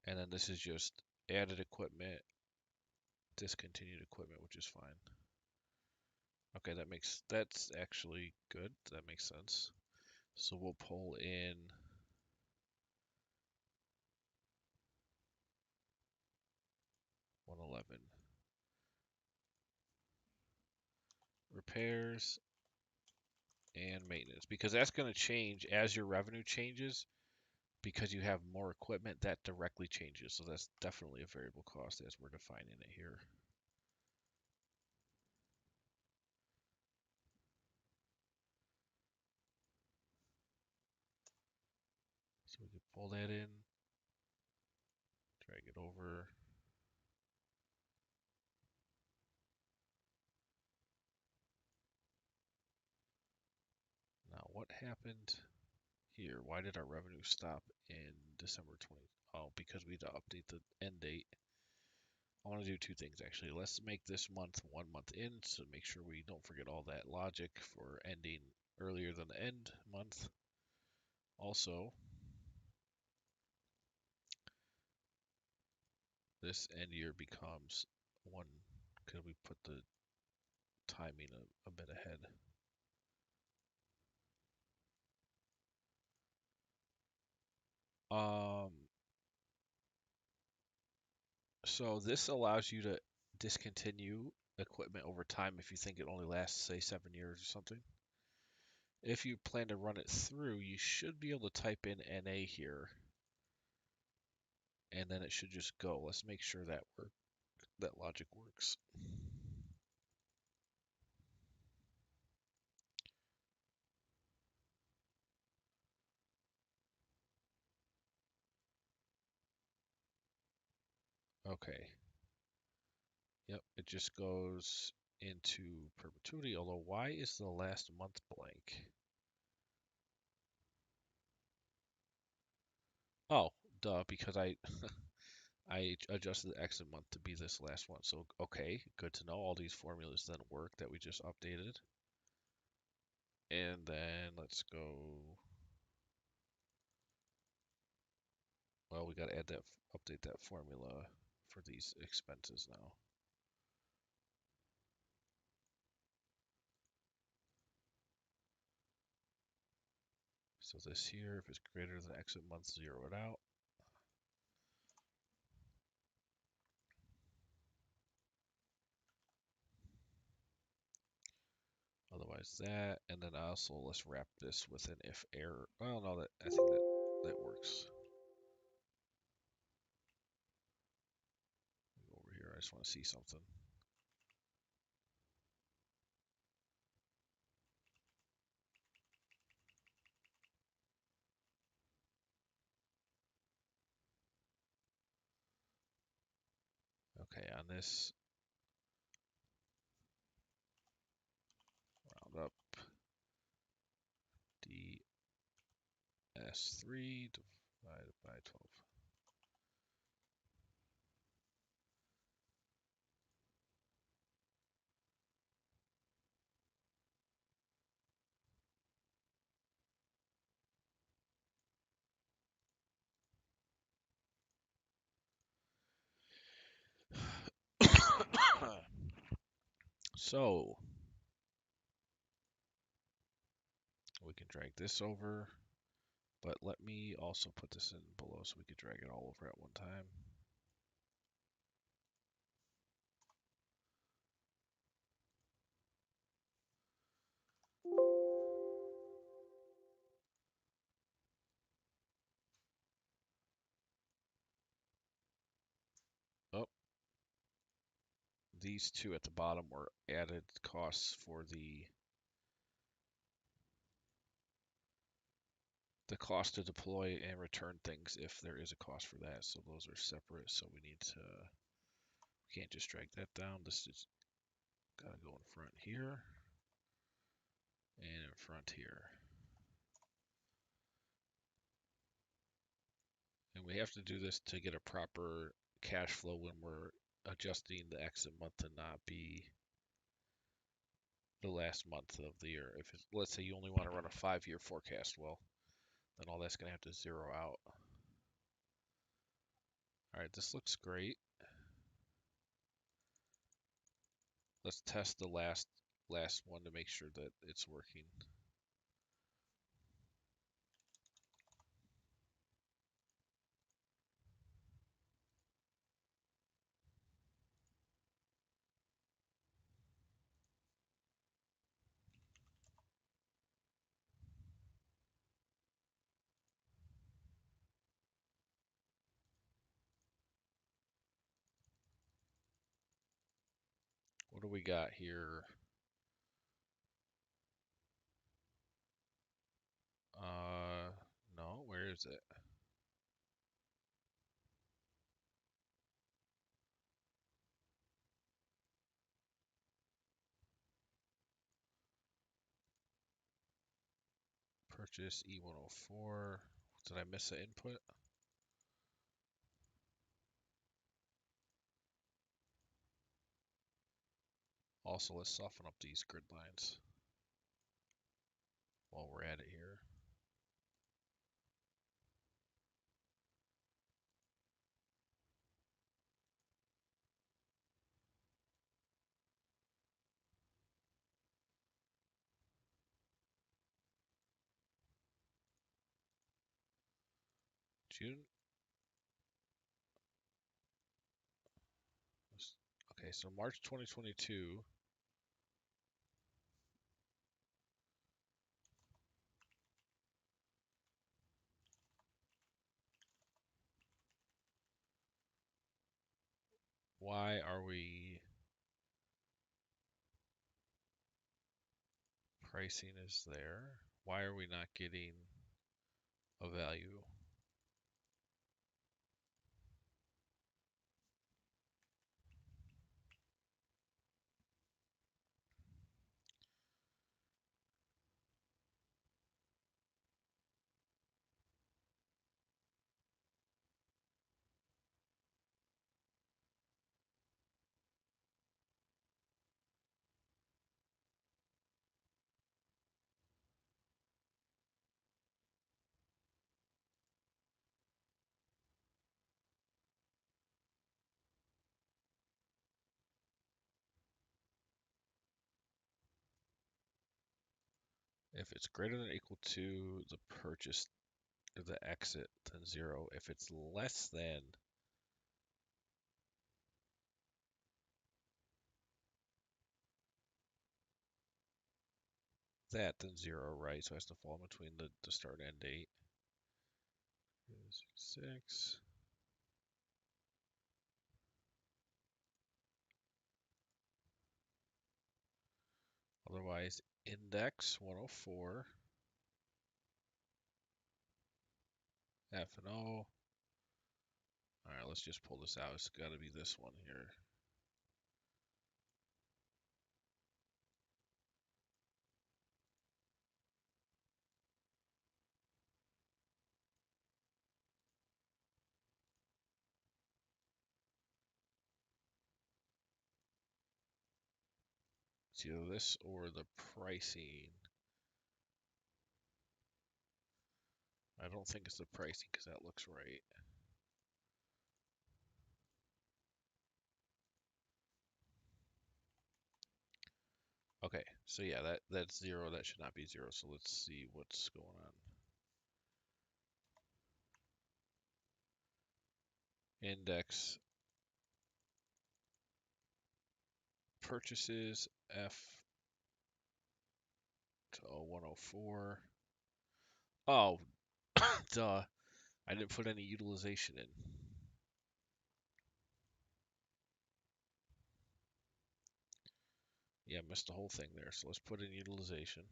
And then this is just added equipment, discontinued equipment, which is fine. Okay, that's actually good. That makes sense. So we'll pull in $111. Repairs and maintenance, because that's going to change as your revenue changes. Because you have more equipment, that directly changes. So that's definitely a variable cost as we're defining it here. So we can pull that in, drag it over. Now what happened here? Why did our revenue stop in December 20? Oh, because we had to update the end date. I want to do two things actually. Let's make this month 1 month in, so make sure we don't forget all that logic for ending earlier than the end month. Also, this end year becomes one, because we put the timing a bit ahead. Um, so this allows you to discontinue equipment over time if you think it only lasts, say, 7 years or something. If you plan to run it through, you should be able to type in NA here, and then it should just go. Let's make sure that logic works. Okay. Yep, it just goes into perpetuity, although why is the last month blank? Oh, duh, because I adjusted the exit month to be this last one. So, okay, good to know. All these formulas then work that we just updated. And then let's go. Well, we got to update that formula for these expenses now. So this here, if it's greater than exit month, zero it out. Otherwise that, and then also let's wrap this with an if error. Well, no, I think that works. Go over here. I just want to see something. Okay, on this forecast 3 divided by 12. So we can drag this over, but let me also put this in below so we could drag it all over at one time. Oh, these two at the bottom were added costs for the cost to deploy and return things if there is a cost for that. So those are separate. So we can't just drag that down. This is gotta go in front here and in front here. And we have to do this to get a proper cash flow when we're adjusting the exit month to not be the last month of the year. If it's, let's say you only want to run a 5-year forecast, well, then all that's going to have to zero out. All right, this looks great. Let's test the last one to make sure that it's working. What do we got here? No, where is it? Purchase E104. Did I miss an input? Also, let's soften up these grid lines while we're at it here. June. Okay, so March 2022. Why are we pricing is there? Why are we not getting a value? If it's greater than or equal to the purchase, the exit, then 0. If it's less than that, then 0, right? So it has to fall between the start and end date. 6. Otherwise, index 104, F and O. All right, let's just pull this out. It's got to be this one here. It's either this or the pricing. I don't think it's the pricing because that looks right. Okay, so yeah, that's 0. That should not be 0. So let's see what's going on. Index purchases F to 104. Oh, duh. I didn't put any utilization in. Yeah, missed the whole thing there. So let's put in utilization.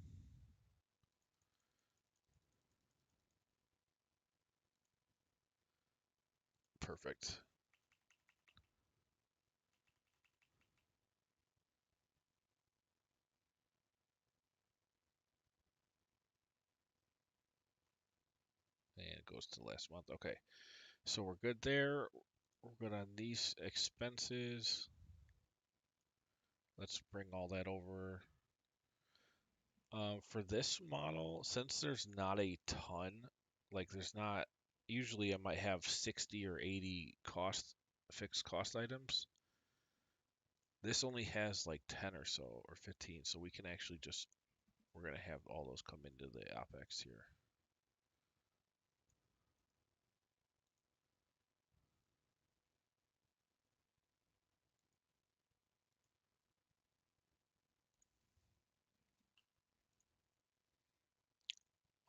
Perfect. And it goes to last month. Okay. So we're good there. We're good on these expenses. Let's bring all that over. For this model, since there's not a ton, like there's not, usually I might have 60 or 80 fixed cost items. This only has like 10 or so or 15, so we can actually just, we're going to have all those come into the OpEx here.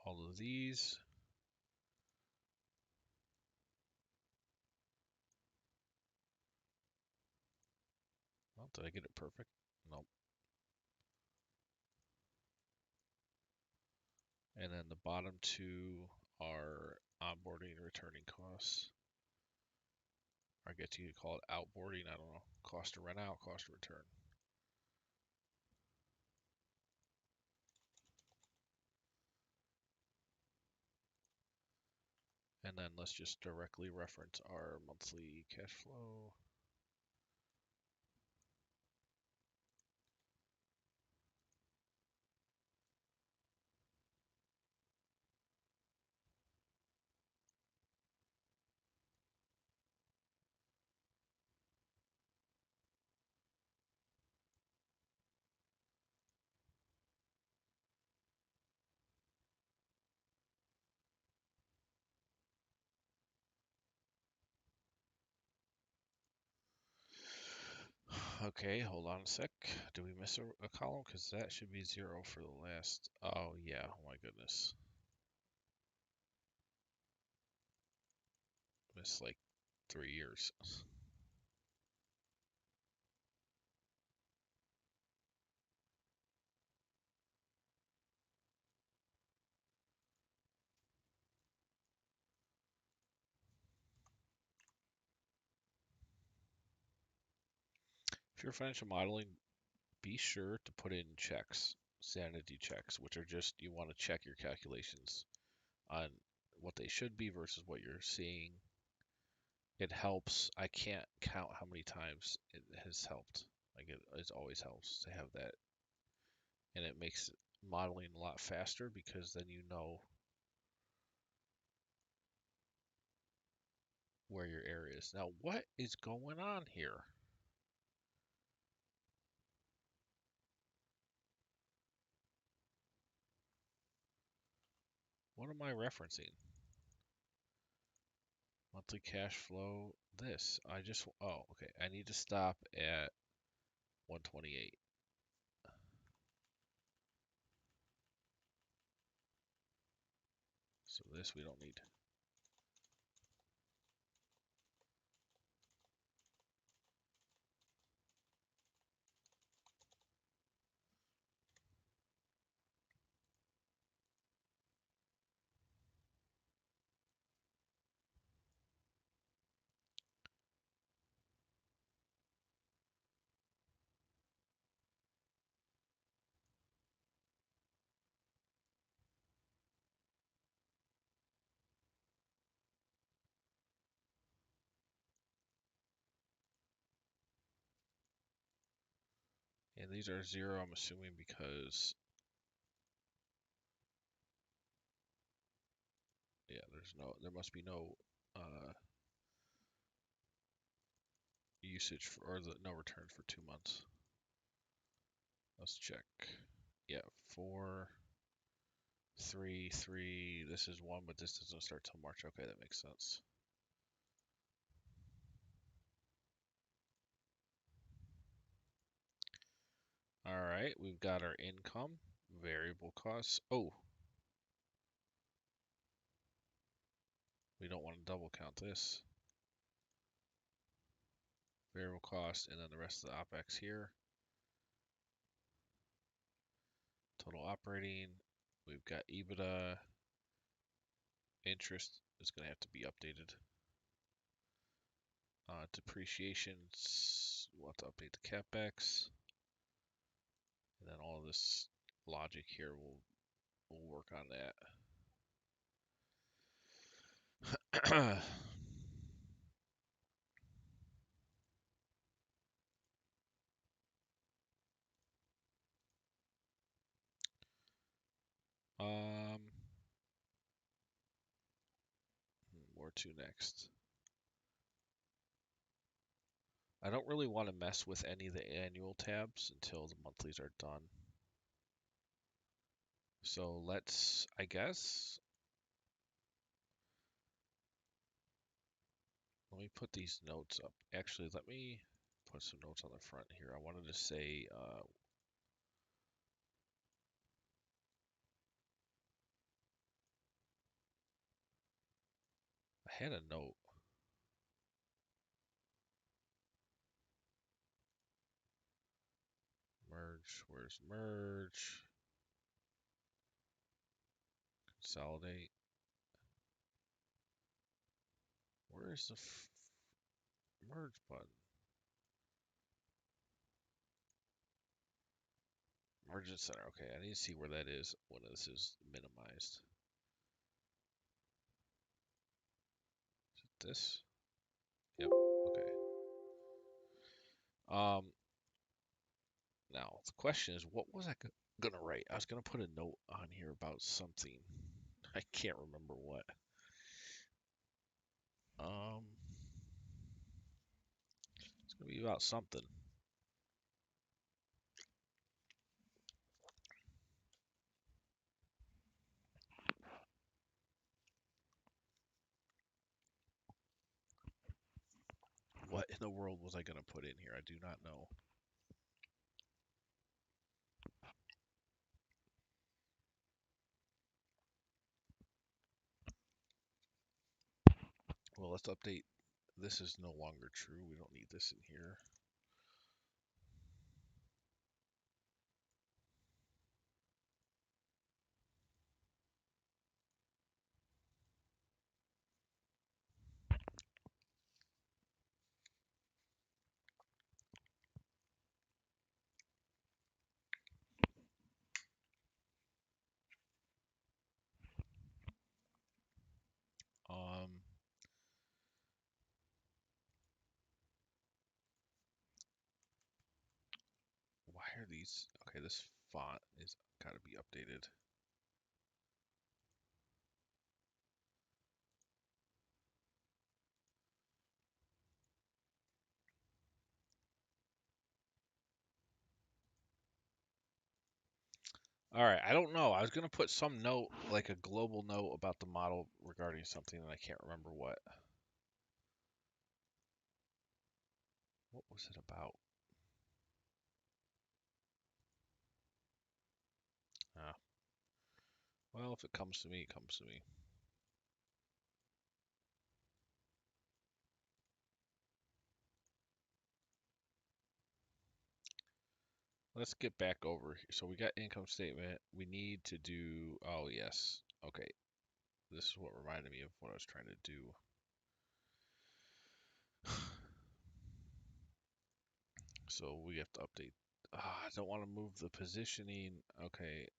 All of these. Oh, did I get it perfect? Nope. And then the bottom two are onboarding and returning costs. I guess you could call it outboarding. I don't know. Cost to rent out, cost to return. And then let's just directly reference our monthly cash flow. Okay, hold on a sec. Do we miss a column? Because that should be 0 for the last. Oh, yeah. Oh, my goodness. Missed like 3 years. If you're financial modeling, be sure to put in checks, sanity checks, which are just you want to check your calculations on what they should be versus what you're seeing. It helps. I can't count how many times it has helped. Like it always helps to have that, and it makes modeling a lot faster because then you know where your area is. Now, what is going on here? What am I referencing? Monthly cash flow. This. Oh, okay. I need to stop at 128. So this we don't need. And these are 0, I'm assuming, because yeah, there must be no usage for, or no return for 2 months. Let's check. Yeah, 4, 3, 3. This is 1, but this doesn't start till March. Okay, that makes sense. All right, we've got our income, variable costs. Oh, we don't want to double count this. Variable cost, and then the rest of the OpEx here. Total operating. We've got EBITDA. Interest is going to have to be updated. Depreciations, we'll have to update the CapEx. And then all of this logic here, we'll work on that. Where to next? I don't really want to mess with any of the annual tabs until the monthlies are done. So let's, I guess, let me put these notes up. Actually, let me put some notes on the front here. I wanted to say, I had a note. Merge, where's merge? Consolidate. Where is the merge button? Merge center. Okay, I need to see where that is when this is minimized. Is it this? Yep. Okay. Now the question is, what was I gonna write? I was gonna put a note on here about something. I can't remember what. It's gonna be about something. What in the world was I gonna put in here? I do not know. Well, let's update. This is no longer true. We don't need this in here. Um, why are these? Okay, this font is gotta be updated. All right, I don't know. I was gonna put some note, like a global note about the model regarding something, and I can't remember what. What was it about? Ah, well, if it comes to me, it comes to me. Let's get back over here. So we got income statement. We need to do, oh yes. Okay. This is what reminded me of what I was trying to do. So we have to update. I don't want to move the positioning. Okay.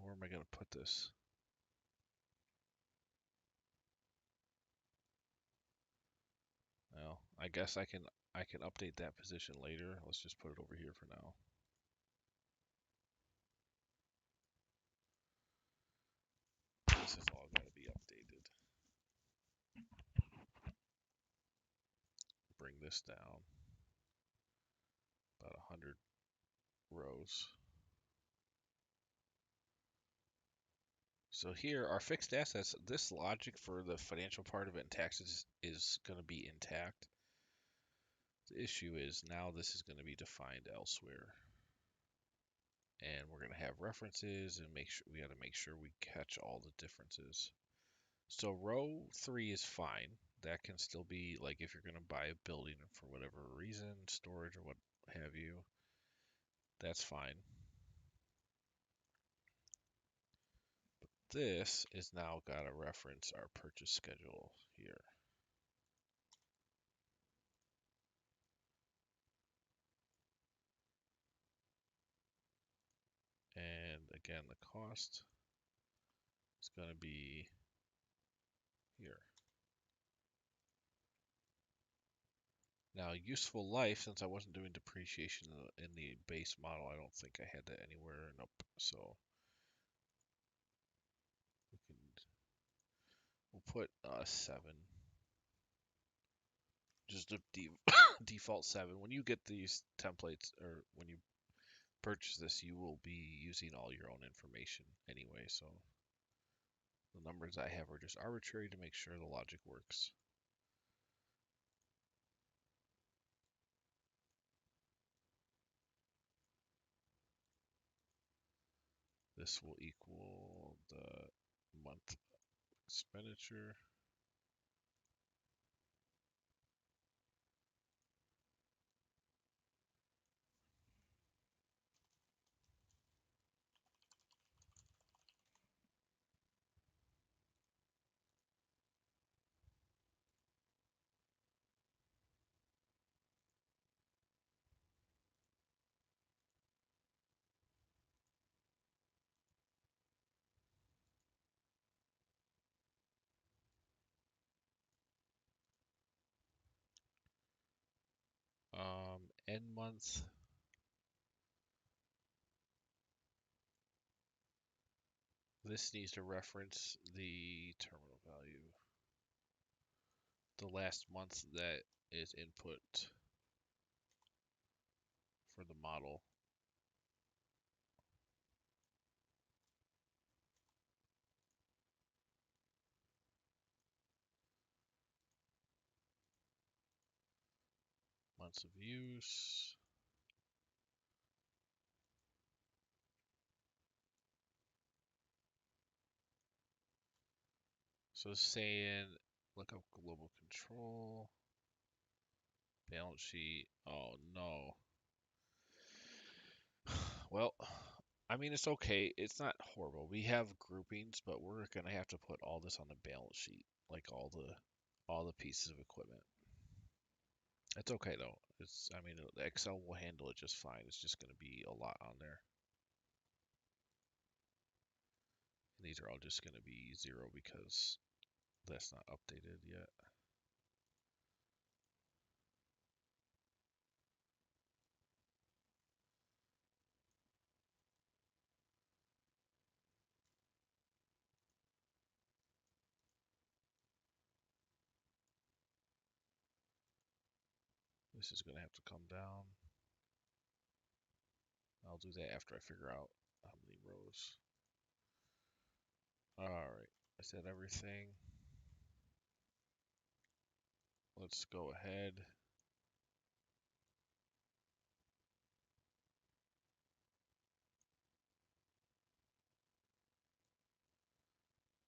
Where am I going to put this? Well, I guess I can I can update that position later. Let's just put it over here for now. This is all got to be updated. Bring this down about 100 rows. So here, our fixed assets, this logic for the financial part of it and taxes is going to be intact. The issue is now this is going to be defined elsewhere. And we're going to have references and we got to make sure we catch all the differences. So row 3 is fine. That can still be like if you're going to buy a building for whatever reason, storage or what have you, that's fine. This is now got to reference our purchase schedule here. And again, the cost is going to be here. Now, useful life, since I wasn't doing depreciation in the base model, I don't think I had that anywhere. Nope. So we'll put 7. Just a default 7. When you get these templates, or when you purchase this, you will be using all your own information anyway. So the numbers I have are just arbitrary to make sure the logic works. This will equal the month expenditure. End month. This needs to reference the terminal value. The last month that is input for the model. Months of use. So saying, look up global control, balance sheet. Oh no. Well, I mean, it's okay. It's not horrible. We have groupings, but we're gonna have to put all this on the balance sheet, like all the pieces of equipment. It's okay though. I mean, the Excel will handle it just fine. It's just gonna be a lot on there. And these are all just gonna be 0 because that's not updated yet. This is gonna have to come down. I'll do that after I figure out how many rows. Alright, I said everything. Let's go ahead.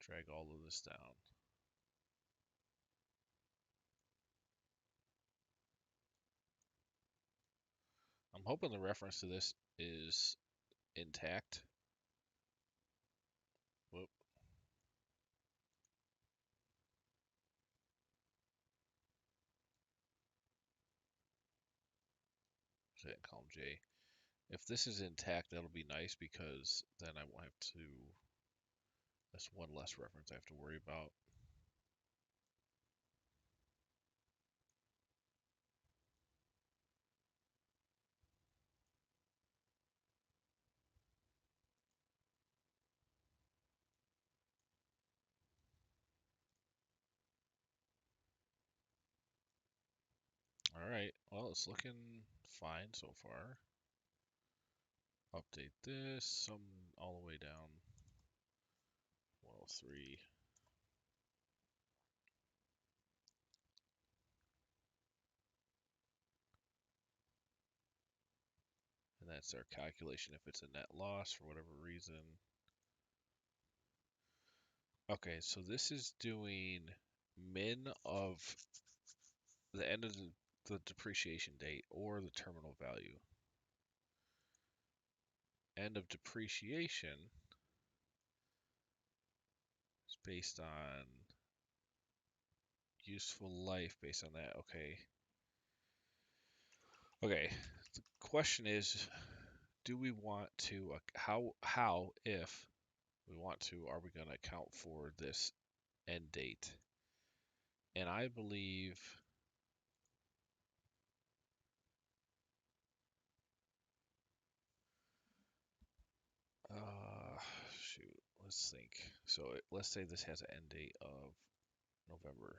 Drag all of this down. I'm hoping the reference to this is intact. Whoop. Hit column J. If this is intact, that'll be nice because then I won't have to. That's one less reference I have to worry about. All right. Well, it's looking fine so far. Update this. Some all the way down. 103. And that's our calculation if it's a net loss for whatever reason. Okay, so this is doing min of the end of the depreciation date or the terminal value. End of depreciation is based on useful life based on that. Okay. Okay. The question is, do we want to how if we want to, are we going to account for this end date? And I believe shoot, let's think. So let's say this has an end date of November.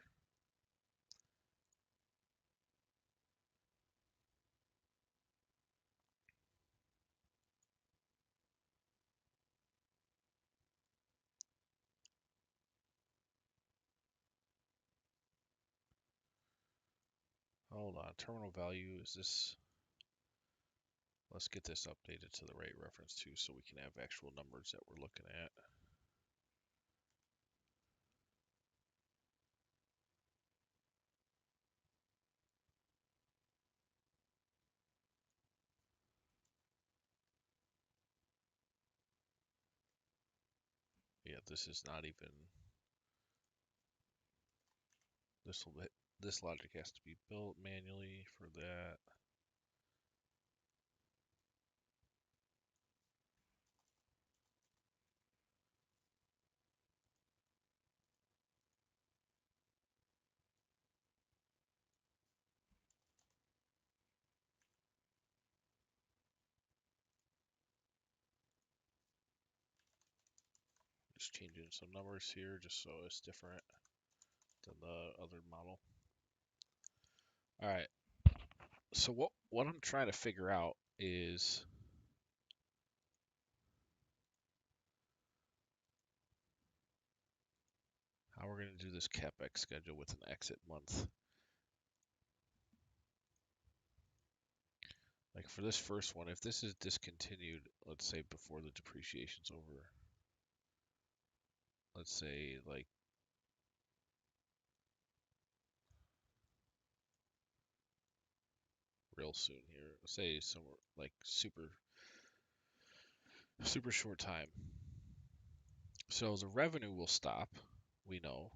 Hold on, terminal value is this. Let's get this updated to the rate reference too so we can have actual numbers that we're looking at. Yeah, this is not even, this logic has to be built manually for that. Just changing some numbers here just so it's different than the other model. All right. So what I'm trying to figure out is how we're going to do this CapEx schedule with an exit month. Like for this first one, if this is discontinued, let's say before the depreciation's over, let's say like real soon here, say somewhere like super short time. So the revenue will stop, we know.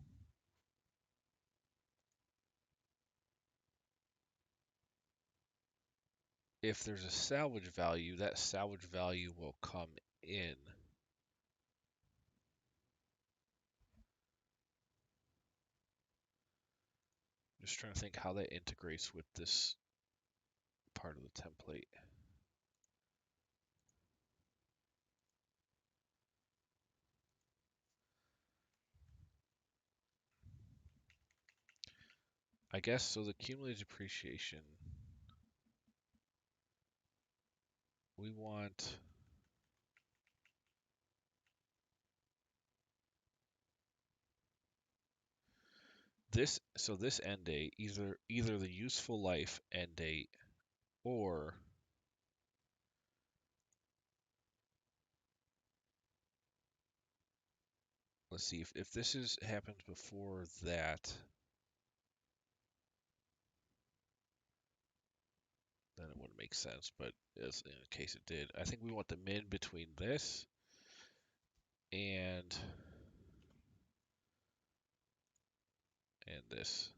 If there's a salvage value, that salvage value will come in. Just trying to think how that integrates with this part of the template. I guess so. The cumulative depreciation, we want this. So this end date, either the useful life end date or let's see if this is happened before that, then it wouldn't make sense. But as in case it did, I think we want the min between this and this.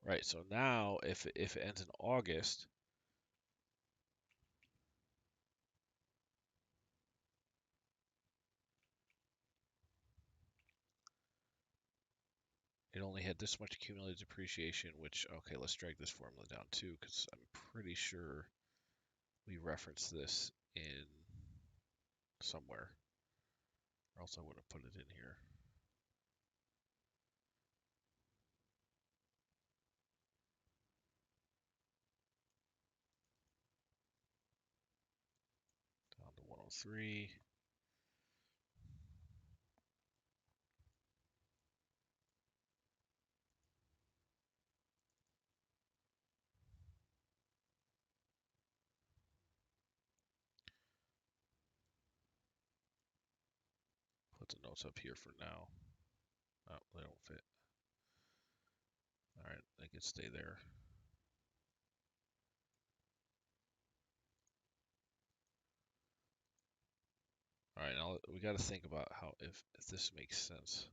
Right. So now if it ends in August, it only had this much cumulative depreciation, which, okay, let's drag this formula down too, because I'm pretty sure we referenced this in somewhere, or else I would have put it in here. 3. Put the notes up here for now. Oh, they don't fit. All right, they can stay there. All right, now we got to think about how if this makes sense.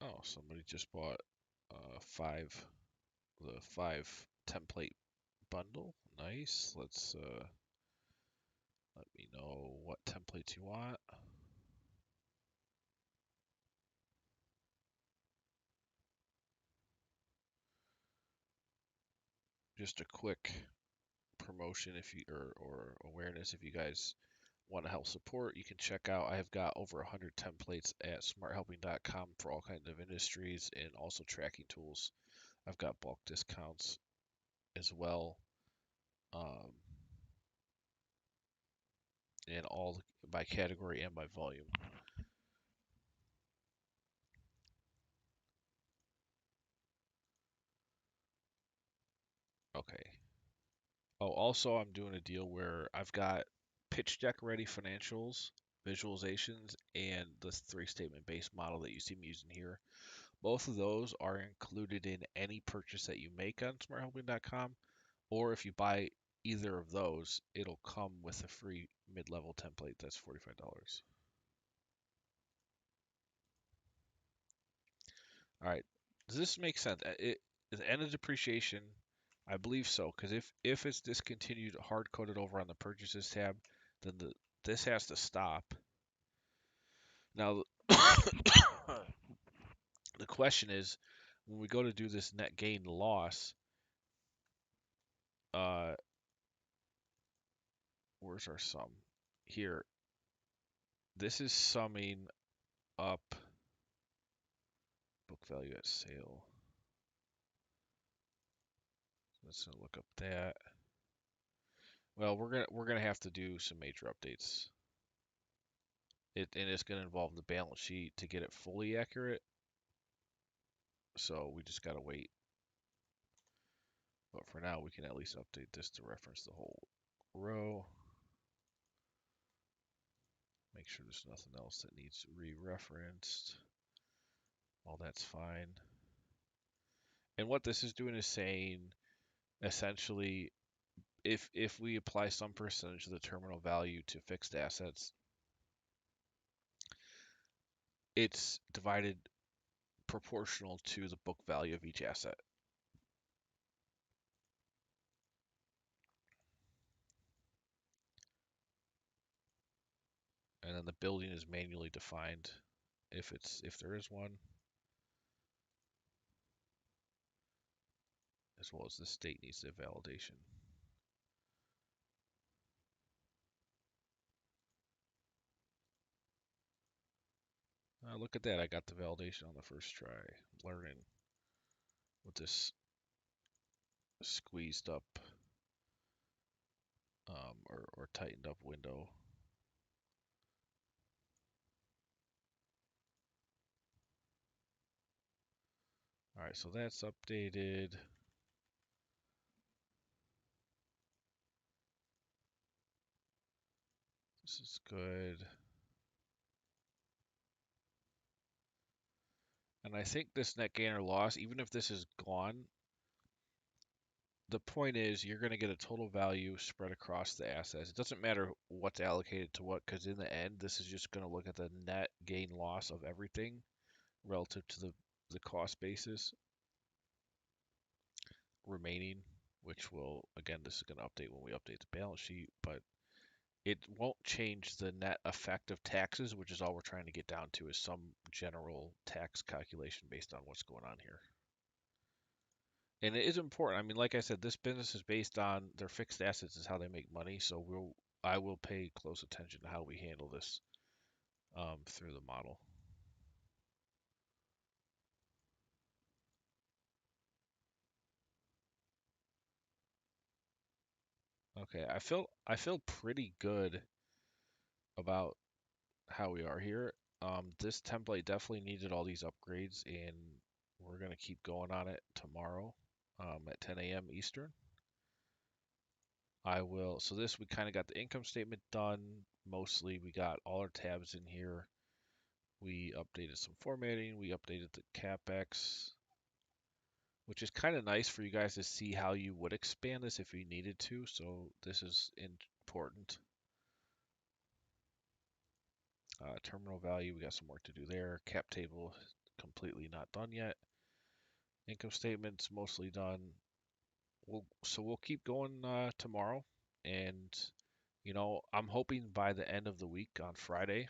Oh, somebody just bought the 5 template bundle. Nice. Let's let me know what templates you want. Just a quick promotion if you or awareness if you guys want to help support, you can check out. I have got over 100 templates at smarthelping.com for all kinds of industries and also tracking tools. I've got bulk discounts as well, um, and all by category and by volume. Okay. Oh, also I'm doing a deal where I've got pitch deck ready financials, visualizations, and the 3-statement based model that you see me using here. Both of those are included in any purchase that you make on smarthelping.com, or if you buy either of those, it'll come with a free mid-level template that's $45. All right. Does this make sense? Is the end of depreciation? I believe so, because if it's discontinued hard coded over on the purchases tab, then this has to stop. Now the question is, when we go to do this net gain loss, uh, where's our sum? Here, this is summing up book value at sale. Let's look up that. Well, we're gonna have to do some major updates. And it's gonna involve the balance sheet to get it fully accurate. So we just gotta wait. But for now, we can at least update this to reference the whole row. Make sure there's nothing else that needs re-referenced. All that's fine. And what this is doing is saying, essentially, if we apply some percentage of the terminal value to fixed assets, it's divided proportional to the book value of each asset. And then the building is manually defined if there is one, as well as the state needs the validation. Look at that, I got the validation on the first try. Learning with this squeezed up or tightened up window. All right, so that's updated. This is good. And I think this net gain or loss, even if this is gone, the point is you're going to get a total value spread across the assets. It doesn't matter what's allocated to what, because in the end, this is just going to look at the net gain loss of everything relative to the cost basis remaining, which will, again, this is going to update when we update the balance sheet, but it won't change the net effect of taxes, which is all we're trying to get down to, is some general tax calculation based on what's going on here. And it is important. I mean, like I said, this business is based on their fixed assets is how they make money. So I will pay close attention to how we handle this. through the model. Okay, I feel pretty good about how we are here. This template definitely needed all these upgrades, and we're gonna keep going on it tomorrow at 10 a.m. Eastern. I will. So this we kind of got the income statement done. Mostly we got all our tabs in here. We updated some formatting. We updated the capex, which is kind of nice for you guys to see how you would expand this if you needed to. So this is important. Terminal value, we got some work to do there. Cap table, completely not done yet. Income statements, mostly done. We'll keep going tomorrow, and I'm hoping by the end of the week on Friday,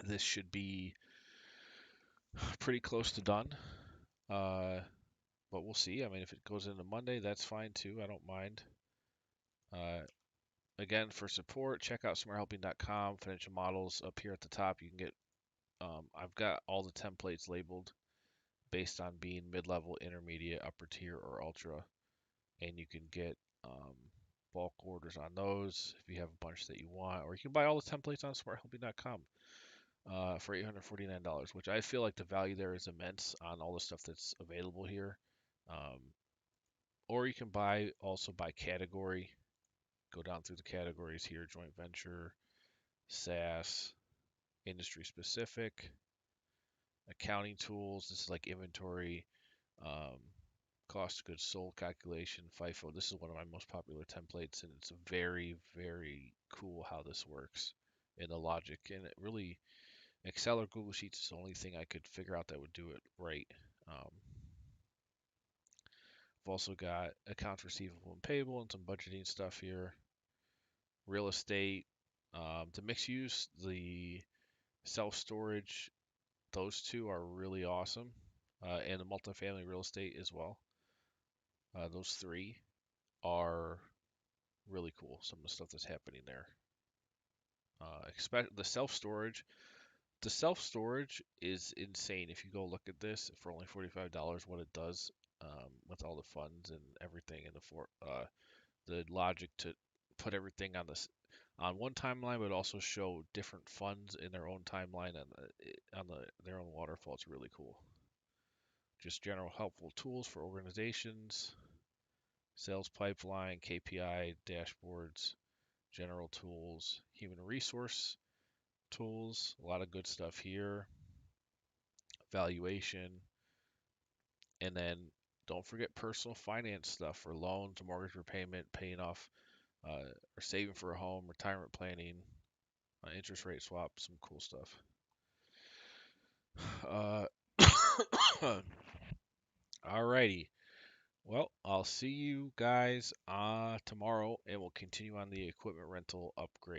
this should be pretty close to done. Uh, but we'll see. I mean, if it goes into Monday, that's fine too. I don't mind. Uh, Again, for support, check out smarthelping.com. Financial models up here at the top. You can get. I've got all the templates labeled based on being mid-level, intermediate, upper tier, or ultra, and you can get bulk orders on those if you have a bunch that you want, or you can buy all the templates on smarthelping.com for $849, which I feel like the value there is immense on all the stuff that's available here. Um, or you can buy also by category. Go down through the categories here: joint venture, SaaS, industry specific, accounting tools. This is like inventory, um, cost of goods sold calculation, FIFO. This is one of my most popular templates, and it's very, very cool how this works in the logic. And it really, Excel or Google Sheets is the only thing I could figure out that would do it right. I've also got accounts receivable and payable and some budgeting stuff here. Real estate, the mixed use, the self storage, those two are really awesome, and the multifamily real estate as well. Those three are really cool. Some of the stuff that's happening there. Expect the self storage. The self storage is insane. If you go look at this for only $45, what it does with all the funds and everything, and the logic to put everything on this on one timeline, but also show different funds in their own timeline and their own waterfall. It's really cool. Just general helpful tools for organizations, sales pipeline, KPI dashboards, general tools, human resource tools, a lot of good stuff here, valuation, and then don't forget personal finance stuff for loans, mortgage repayment, paying off, or saving for a home, retirement planning, interest rate swap, some cool stuff. Uh, Alrighty. Well, I'll see you guys tomorrow, and we'll continue on the equipment rental upgrade.